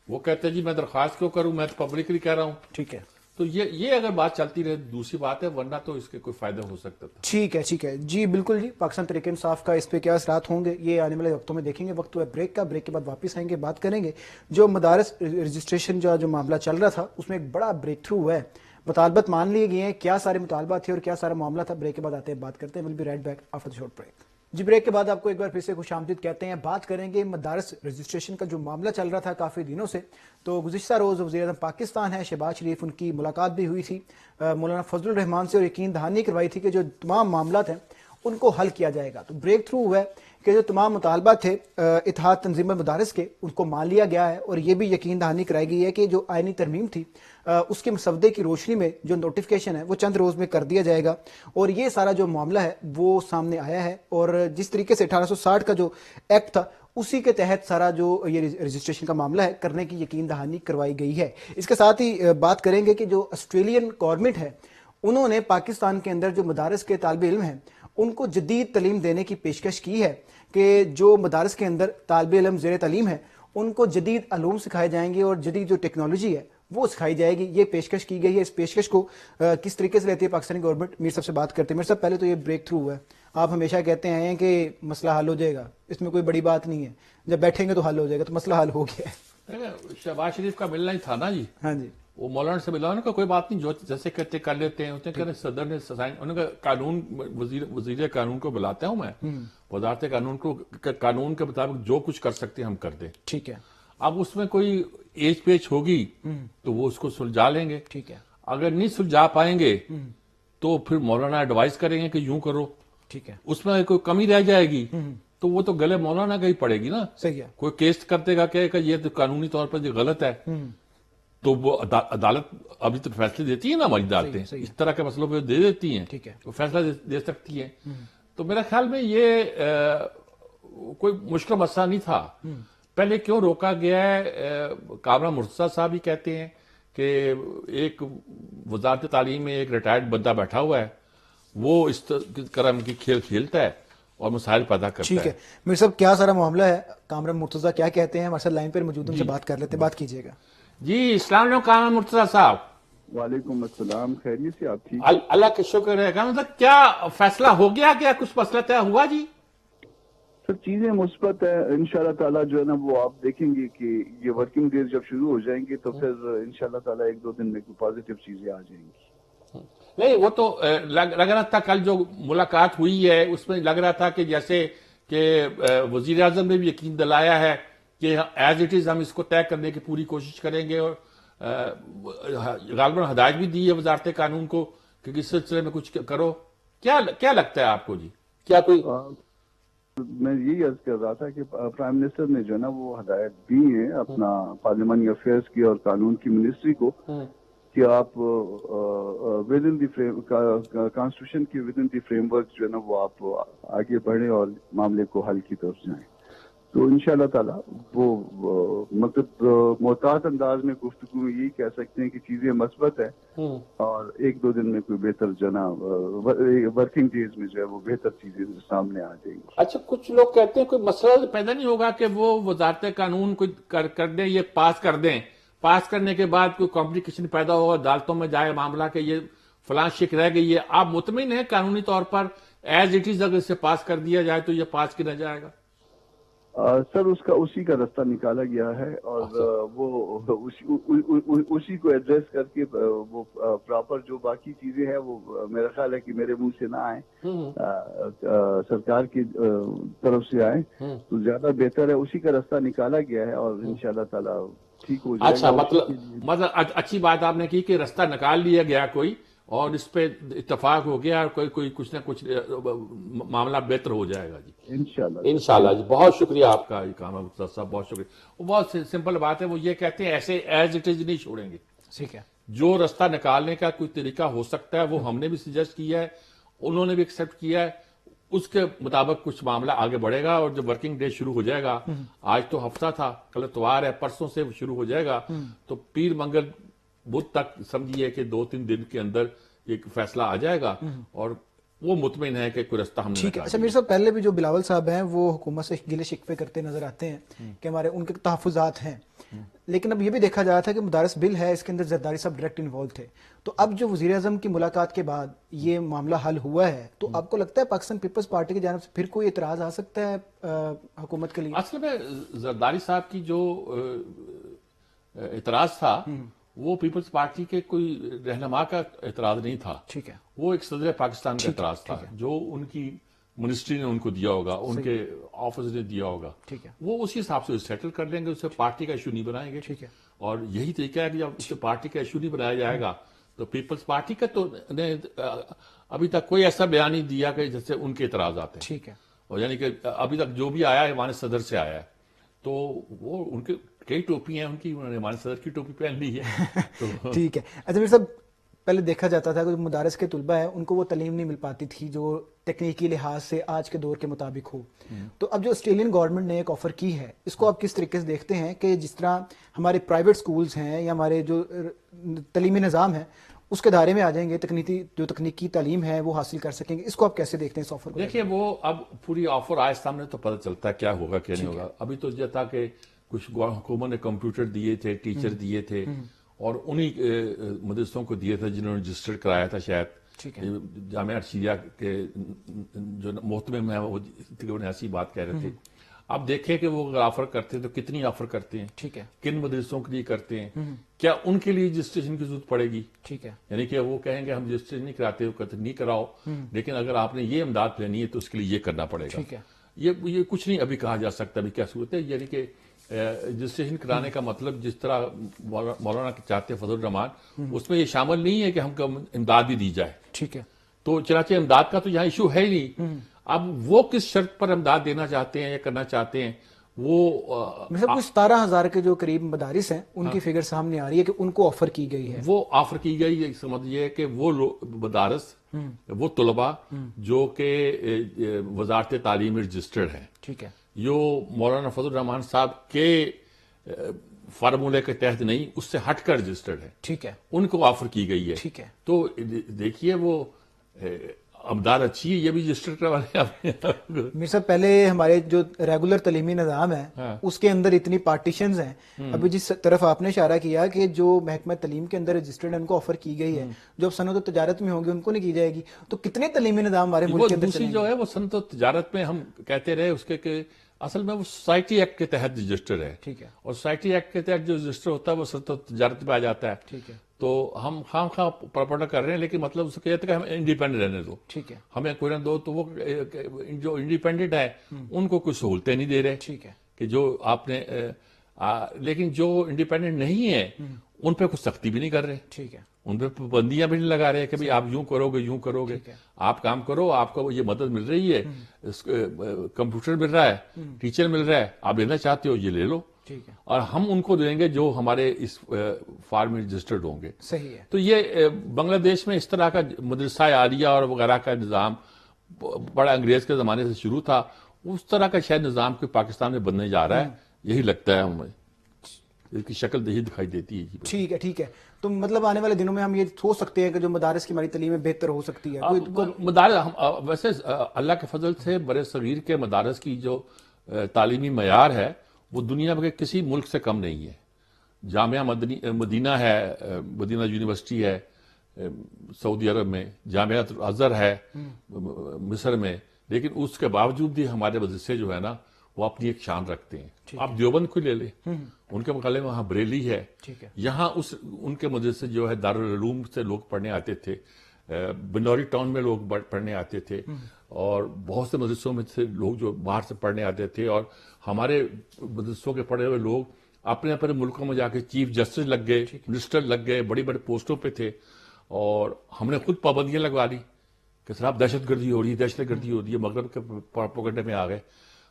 وہ کہتے ہیں جی میں درخواست کیوں کروں، میں تو پبلکلی کہہ رہا ہوں. ٹھیک ہے. تو یہ اگر بات چلتی رہے دوسری بات ہے، ورنہ تو اس کے کوئی فائدہ ہو سکتا تھا. ٹھیک ہے، ٹھیک ہے جی، بالکل جی. پاکستان تحریک انصاف کا اس پہ کیا اثرات ہوں گے یہ آنے والے وقتوں میں دیکھیں گے. وقت ہوا بریک کا، بریک کے بعد واپس آئیں گے، بات کریں گے جو مدارس رجسٹریشن جو معاملہ چل رہا تھا اس میں ایک بڑا بریک تھرو ہوا ہے. مطالبات مان لیے گئے ہیں، کیا سارے مطالبات تھے اور کیا سارا معاملہ تھا. بریک کے بعد آتے ہیں، بات کرتے ہیں. Will be right back after the short break. جی، بریک کے بعد آپ کو ایک بار پھر سے خوش آمدید کہتے ہیں. بات کریں گے مدارس رجسٹریشن کا جو معاملہ چل رہا تھا کافی دنوں سے. تو گزشتہ روز وزیر اعظم پاکستان ہے شہباز شریف، ان کی ملاقات بھی ہوئی تھی مولانا فضل الرحمان سے، اور یقین دہانی کروائی تھی کہ جو تمام معاملات ہیں ان کو حل کیا جائے گا. تو بریک تھرو ہوا ہے کہ جو تمام مطالبات تھے اتحاد تنظیم مدارس کے ان کو مان لیا گیا ہے, اور یہ بھی یقین دہانی کرائی گئی ہے کہ جو آئینی ترمیم تھی اس کے مسودے کی روشنی میں جو نوٹیفیکیشن ہے وہ چند روز میں کر دیا جائے گا, اور یہ سارا جو معاملہ ہے وہ سامنے آیا ہے. اور جس طریقے سے 1860 کا جو ایکٹ تھا اسی کے تحت سارا جو یہ رجسٹریشن کا معاملہ ہے کرنے کی یقین دہانی کروائی گئی ہے. اس کے ساتھ ہی بات کریں گے کہ جو آسٹریلین گورنمنٹ ہے انہوں نے پاکستان کے اندر جو مدارس کے طالب علم ہیں ان کو جدید تعلیم دینے کی پیشکش کی ہے کہ جو مدارس کے اندر طالب علم زیر تعلیم ہے ان کو جدید علوم سکھائے جائیں گے اور جدید جو ٹیکنالوجی ہے وہ سکھائی جائے گی. یہ پیشکش کی گئی ہے. اس پیشکش کو کس طریقے سے لیتی ہے پاکستانی گورنمنٹ, میر صاحب سے بات کرتے ہیں. میر صاحب پہلے تو یہ بریک تھرو ہوا ہے, آپ ہمیشہ کہتے ہیں کہ مسئلہ حل ہو جائے گا, اس میں کوئی بڑی بات نہیں ہے, جب بیٹھیں گے تو حل ہو جائے گا, تو مسئلہ حل ہو گیا ہے. شہباز شریف کا ملنا ہی تھا نا جی. ہاں جی, وہ مولانا سے ملا, انہوں نے کوئی بات نہیں, جو جیسے کہتے کر لیتے ہیں. اس نے صدر نے انہوں نے قانون وزیر قانون کو بلاتا ہوں میں, وزارت قانون کو, قانون کے مطابق جو کچھ کر سکتے ہیں ہم کر دیں. ٹھیک ہے. اب اس میں کوئی ایج پیچ ہوگی تو وہ اس کو سلجھا لیں گے. ٹھیک ہے. اگر نہیں سلجھا پائیں گے تو پھر مولانا ایڈوائز کریں گے کہ یوں کرو. ٹھیک ہے. اس میں کوئی کمی رہ جائے گی تو وہ تو گلے مولانا کا ہی پڑے گی نا. صحیح ہے. کوئی کیس کر دے گا کہ یہ تو قانونی طور پر یہ غلط ہے, تو وہ عدالت ابھی تو فیصلے دیتی ہے نا, ہماری عدالتیں اس طرح کے مسئلوں پہ دے دیتی ہیں, ٹھیک ہے, وہ فیصلہ دے سکتی ہیں. تو میرا خیال میں یہ کوئی مشکل مسئلہ نہیں تھا. پہلے کیوں روکا گیا ہے, کامران مرتضیٰ صاحب ہی کہتے ہیں کہ ایک وزارت تعلیم میں ایک ریٹائرڈ بندہ بیٹھا ہوا ہے, وہ اس طرح کی کھیل کھیلتا ہے اور مسائل پیدا کرتا ہے. ٹھیک ہے. میر صاحب کیا سارا معاملہ ہے, کامران مرتضیٰ کیا کہتے ہیں, ہمارے ساتھ لائن پر موجود, ان سے بات کر لیتے ہیں, بات کیجیے گا. جی السلام علیکم کامران مرتضیٰ صاحب. وعلیکم السلام, خیریت سے آپ ٹھیک؟ اللہ کا شکر ہے. کامران صاحب کیا فیصلہ ہو گیا, کیا کچھ مسئلہ طے ہوا جی؟ سر چیزیں مثبت ہیں انشاءاللہ تعالیٰ, جو ہے نا وہ آپ دیکھیں گے کہ یہ ورکنگ ڈیز جب شروع ہو جائیں گے تو پھر انشاءاللہ تعالیٰ ایک دو دن میں پازیٹیو چیزیں آ جائیں گی. نہیں وہ تو لگ رہا تھا, کل جو ملاقات ہوئی ہے اس میں لگ رہا تھا کہ جیسے کہ وزیر اعظم نے بھی یقین دلایا ہے کہ ایز اٹ از ہم اس کو طے کرنے کی پوری کوشش کریں گے, اور غالباً ہدایت بھی دی ہے وزارت قانون کو کہ اس سلسلے میں کچھ کرو. کیا لگتا ہے آپ کو جی, کیا کوئی؟ میں یہی عرض کر رہا تھا کہ پرائم منسٹر نے جو ہے نا وہ ہدایت دی ہے اپنا پارلیمانی افیئرز کی اور قانون کی منسٹری کو کہ آپ ود ان دی کانسٹیٹیوشن کی with in the frame work جو ہے نا وہ آپ آگے بڑھیں اور معاملے کو حل کی طرف جائیں. تو انشاءاللہ تعالیٰ وہ مطلب محتاط انداز میں گفتگو میں یہی کہہ سکتے ہیں کہ چیزیں مثبت ہیں اور ایک دو دن میں کوئی بہتر جناب ورکنگ ڈیز میں جو ہے وہ بہتر چیزیں سامنے آ جائیں گی. اچھا کچھ لوگ کہتے ہیں کوئی مسئلہ پیدا نہیں ہوگا کہ وہ وزارت قانون کو کر دیں, یہ پاس کر دیں, پاس کرنے کے بعد کوئی کمپلیکیشن پیدا ہوگا, عدالتوں میں جائے معاملہ کہ یہ فلاں شک رہ گئی ہے. آپ مطمئن ہیں قانونی طور پر ایز اٹ از اگر اسے پاس کر دیا جائے تو یہ پاس کیا جائے گا؟ سر اسی کا رستہ نکالا گیا ہے اور وہ اسی کو ایڈریس کر کے وہ پراپر جو باقی چیزیں ہیں وہ میرا خیال ہے کہ میرے منہ سے نہ آئیں, سرکار کی طرف سے آئیں تو زیادہ بہتر ہے. اسی کا رستہ نکالا گیا ہے اور انشاءاللہ تعالیٰ ٹھیک ہو جائے گا. اچھا مطلب اچھی بات آپ نے کی کہ رستہ نکال لیا گیا کوئی, اور اس پہ اتفاق ہو گیا اور کوئی کچھ نہ کچھ معاملہ بہتر ہو جائے گا جی انشاءاللہ. جی بہت شکریہ آپ کا کامران مرتضیٰ صاحب, بہت شکریہ. وہ بہت سمپل بات ہے, وہ یہ کہتے ہیں ایسے ایز اٹ از نہیں چھوڑیں گے. ٹھیک ہے. جو رستہ نکالنے کا کوئی طریقہ ہو سکتا ہے وہ ہم نے بھی سجیسٹ کیا ہے, انہوں نے بھی ایکسیپٹ کیا ہے, اس کے مطابق کچھ معاملہ آگے بڑھے گا. اور جب ورکنگ ڈے شروع ہو جائے گا, آج تو ہفتہ تھا, کل اتوار ہے, پرسوں سے شروع ہو جائے گا, تو پیر منگل بدھ تک سمجھیے کہ 2-3 دن کے اندر ایک فیصلہ آ جائے گا اور وہ مطمئن ہے کہ کوئی رستہ ہم نے. ٹھیک ہے. اچھا میر صاحب پہلے بھی جو بلاول صاحب ہیں وہ حکومت سے گلے شکوے کرتے نظر آتے ہیں کہ ہمارے ان کے تحفظات ہیں, لیکن اب یہ بھی دیکھا جا تھا کہ مدارس بل ہے, اس کے اندر زرداری صاحب ڈائریکٹ انوالو تھے. تو اب جو وزیر اعظم کی ملاقات کے بعد یہ معاملہ حل ہوا ہے, تو آپ کو لگتا ہے پاکستان پیپلز پارٹی کی جانب سے پھر کوئی اعتراض آ سکتا ہے حکومت کے لیے؟ اصل میں زرداری صاحب کی جو اعتراض تھا وہ پیپلز پارٹی کے کوئی رہنما کا اعتراض نہیں تھا. ٹھیک ہے. وہ ایک صدر پاکستان کا اعتراض تھا جو ان کی منسٹری نے ان کو دیا ہوگا, ان کے آفس نے دیا ہوگا. ٹھیک ہے. وہ اسی حساب سے سیٹل کر لیں گے, اسے پارٹی کا ایشو نہیں بنائیں گے. ٹھیک ہے. اور یہی طریقہ ہے کہ جب اسے پارٹی کا ایشو نہیں بنایا جائے گا تو پیپلز پارٹی کا تو نے ابھی تک کوئی ایسا بیان نہیں دیا کہ جیسے ان کے اعتراضات ہیں. ٹھیک ہے. اور یعنی کہ ابھی تک جو بھی آیا ہے ایوان صدر سے آیا ہے, تو وہ ان کے کئی ٹوپی ہیں ان کی, انہوں نے ایوان صدر کی ٹوپی پہن لی ہے. ٹھیک ہے. اچھا میر صاحب, پہلے دیکھا جاتا تھا کہ جو مدارس کے طلبہ ہیں ان کو وہ تعلیم نہیں مل پاتی تھی جو تکنیکی لحاظ سے آج کے دور کے مطابق ہو. تو اب جو آسٹریلین گورنمنٹ نے ایک آفر کی ہے, اس کو آپ کس طریقے سے دیکھتے ہیں کہ جس طرح ہمارے پرائیویٹ سکولز ہیں یا ہمارے جو تعلیمی نظام ہے اس کے دائرے میں آ جائیں گے, تکنیکی تعلیم ہے وہ حاصل کر سکیں گے, اس کو آپ کیسے دیکھتے ہیں اس آفر کو؟ دیکھیے وہ اب پوری آفر آئے سامنے تو پتہ چلتا ہے کیا ہوگا کیا نہیں ہوگا. ابھی تو یہ تھا کہ کچھ حکومت نے کمپیوٹر دیے تھے, ٹیچر دیے تھے, اور انہی مدرسوں کو دیے تھے جنہوں نے رجسٹر کرایا تھا. شاید جامعہ ارشیدیہ کے جو محتمم ہے وہ تقریباً ایسی بات کہہ رہے تھے. اب دیکھیں کہ وہ اگر آفر کرتے ہیں تو کتنی آفر کرتے ہیں, ٹھیک ہے, کن مدرسوں کے لیے کرتے ہیں, کیا ان کے لیے رجسٹریشن کی ضرورت پڑے گی. ٹھیک ہے, یعنی کہ وہ کہیں گے ہم رجسٹریشن نہیں کراتے, وہ کہتے نہیں کراؤ, لیکن اگر آپ نے یہ امداد لینی ہے تو اس کے لیے یہ کرنا پڑے گا. ٹھیک ہے, یہ کچھ نہیں ابھی کہا جا سکتا ابھی کیا صورت ہے. یعنی کہ رجسٹریشن کرانے کا مطلب جس طرح مولانا چاہتے ہیں فضل الرحمان, اس میں یہ شامل نہیں ہے کہ ہم کو امداد بھی دی جائے. ٹھیک ہے, تو چنانچہ امداد کا تو یہاں ایشو ہے ہی نہیں. اب وہ کس شرط پر امداد دینا چاہتے ہیں یا کرنا چاہتے ہیں وہ مطلب کچھ 17,000 کے جو قریب مدارس ہیں ان کی فگر سامنے آ رہی ہے کہ ان کو آفر کی گئی ہے. وہ آفر کی گئی ہے, سمجھئے کہ وہ مدارس وہ طلباء جو کہ وزارت تعلیم میں رجسٹرڈ ہیں, ٹھیک ہے, جو مولانا فضل الرحمان صاحب کے فارمولے کے تحت نہیں اس سے ہٹ کر رجسٹرڈ ہے, ٹھیک ہے, ان کو آفر کی گئی ہے. ٹھیک ہے, تو دیکھیے وہ امداد اچھی ہے, یہ بھی رجسٹر کروانے. میر صاحب پہلے ہمارے جو ریگولر تعلیمی نظام ہے اس کے اندر اتنی پارٹیشنز ہیں. ابھی جس طرف آپ نے اشارہ کیا کہ جو محکمہ تعلیم کے اندر رجسٹرڈ ان کو آفر کی گئی ہے, جو اب صنعت و تجارت میں ہوں گے ان کو نہیں کی جائے گی, تو کتنے تعلیمی نظام ہمارے ملک کے اندر دوسری جو ہے وہ صنعت و تجارت میں ہم کہتے رہے اس کے کہ اصل میں وہ سوسائٹی ایکٹ کے تحت رجسٹر ہے. ٹھیک ہے, اور سوسائٹی ایکٹ کے تحت جو رجسٹر ہوتا ہے وہ صنعت و تجارت میں آ جاتا ہے. ٹھیک ہے, تو ہم خام پراپرٹا کر رہے ہیں, لیکن مطلب اس کو کہتے ہیں کہ ہم انڈیپینڈنٹ رہنے دو, ٹھیک ہے, ہمیں کوئی نہ دو. تو وہ جو انڈیپینڈنٹ ہے ان کو کچھ سہولتیں نہیں دے رہے, ٹھیک ہے, کہ جو آپ نے لیکن جو انڈیپینڈنٹ نہیں ہے ان پہ کچھ سختی بھی نہیں کر رہے, ٹھیک ہے, ان پہ پابندیاں بھی نہیں لگا رہے کہ بھائی آپ یوں کرو گے یوں کرو گے, آپ کام کرو, آپ کو یہ مدد مل رہی ہے, کمپیوٹر مل رہا ہے, ٹیچر مل رہا ہے, آپ لینا چاہتے ہو یہ لے لو, ٹھیک ہے, اور ہم ان کو دیں گے جو ہمارے اس فارم میں رجسٹرڈ ہوں گے. صحیح ہے. تو یہ بنگلہ دیش میں اس طرح کا مدرسہ عالیہ اور وغیرہ کا نظام بڑا انگریز کے زمانے سے شروع تھا, اس طرح کا شاید نظام کوئی پاکستان میں بننے جا رہا ہے, یہی لگتا ہے ہمیں, اس کی شکل یہی دکھائی دیتی ہے. ٹھیک ہے, ٹھیک ہے. تو مطلب آنے والے دنوں میں ہم یہ سوچ سکتے ہیں کہ جو مدارس کی ہماری تعلیم بہتر ہو سکتی ہے. مدارس ویسے اللہ کے فضل سے برے صغیر کے مدارس کی جو تعلیمی معیار ہے وہ دنیا کے کسی ملک سے کم نہیں ہے. جامعہ مدینہ ہے, مدینہ یونیورسٹی ہے سعودی عرب میں, جامعہ ازہر ہے مصر میں, لیکن اس کے باوجود بھی ہمارے مدرسے جو ہے نا وہ اپنی ایک شان رکھتے ہیں. آپ دیوبند کو لے لیں, ان کے مقابلے میں وہاں بریلی ہے, یہاں ان کے مدرسے جو ہے دارالعلوم سے لوگ پڑھنے آتے تھے, بنوری ٹاؤن میں لوگ پڑھنے آتے تھے, اور بہت سے مدرسوں میں سے لوگ جو باہر سے پڑھنے آتے تھے, اور ہمارے مدرسوں کے پڑھے ہوئے لوگ اپنے اپنے ملکوں میں جا کے چیف جسٹس لگ گئے, منسٹر لگ گئے, بڑی بڑی پوسٹوں پہ تھے, اور ہم نے خود پابندیاں لگوا دی کہ صاحب دہشت گردی ہو رہی ہے, دہشت گردی ہو رہی ہے, مغرب کے پروپیگنڈے میں آ گئے.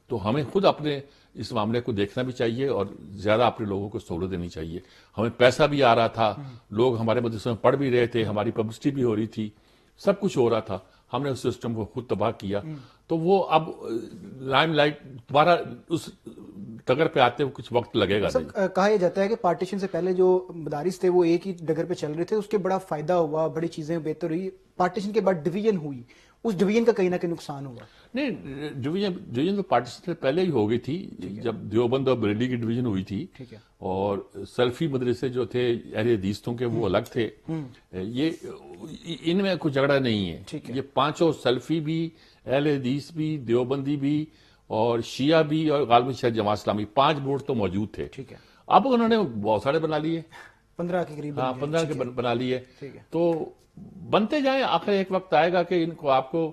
تو ہمیں خود اپنے اس معاملے کو دیکھنا بھی چاہیے اور زیادہ اپنے لوگوں کو سہولت دینی چاہیے. ہمیں پیسہ بھی آ رہا تھا, لوگ ہمارے مدرسوں میں پڑھ بھی رہے تھے, ہماری پبلسٹی بھی ہو رہی تھی, سب کچھ ہو رہا تھا. ہم نے اس سسٹم کو خود تباہ کیا. تو وہ اب لائم لائٹ دوبارہ اس ڈگر پہ آتے ہوئے کچھ وقت لگے گا. کہا یہ جاتا ہے کہ پارٹیشن سے پہلے جو مدارس تھے وہ ایک ہی ڈگر پہ چل رہے تھے, اس کے بڑا فائدہ ہوا, بڑی چیزیں بہتر ہوئی. پارٹیشن کے بعد ڈویژن ہوئی, اس ڈویژن کا کہیں نہ کہیں نقصان ہوا. نہیں, ڈویژن تو پارٹیشن سے پہلے ہی ہو گئی تھی, جب دیوبند اور بریلی کی ڈویژن ہوئی تھی, اور سلفی مدرسے جو تھے اہل حدیث کے وہ الگ تھے. یہ ان میں کوئی جھگڑا نہیں ہے. یہ پانچوں سلفی بھی, اہل حدیث بھی, دیوبندی بھی, اور شیعہ بھی, اور غالباً شاید جماعت اسلامی, 5 بورڈ تو موجود تھے. اب انہوں نے بہت سارے بنا لیے, 15 کے قریب. ہاں 15 کے بنا لیے. تو بنتے جائیں, آخر ایک وقت آئے گا کہ ان کو آپ کو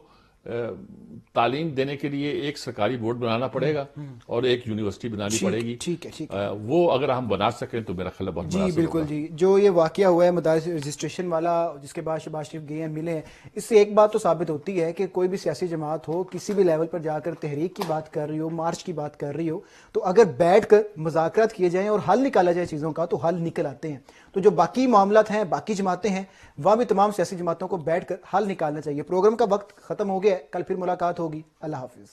تعلیم دینے کے لیے ایک سرکاری بورڈ بنانا پڑے گا اور ایک یونیورسٹی بنانی پڑے گی. ٹھیک ہے. وہ اگر ہم بنا سکیں تو میرا خیال ہے بہت بڑا جی بالکل جی. جو یہ واقعہ ہوا ہے مدارس رجسٹریشن والا جس کے بعد شہباز شریف گئے ہیں ملے ہیں, اس سے ایک بات تو ثابت ہوتی ہے کہ کوئی بھی سیاسی جماعت ہو کسی بھی لیول پر جا کر تحریک کی بات کر رہی ہو, مارچ کی بات کر رہی ہو, تو اگر بیٹھ کر مذاکرات کیے جائیں اور حل نکالا جائے چیزوں کا تو حل نکل آتے ہیں. تو جو باقی معاملات ہیں, باقی جماعتیں ہیں, وہاں بھی تمام سیاسی جماعتوں کو بیٹھ کر حل نکالنا چاہیے. پروگرام کا وقت ختم ہو گیا ہے, کل پھر ملاقات ہوگی. اللہ حافظ.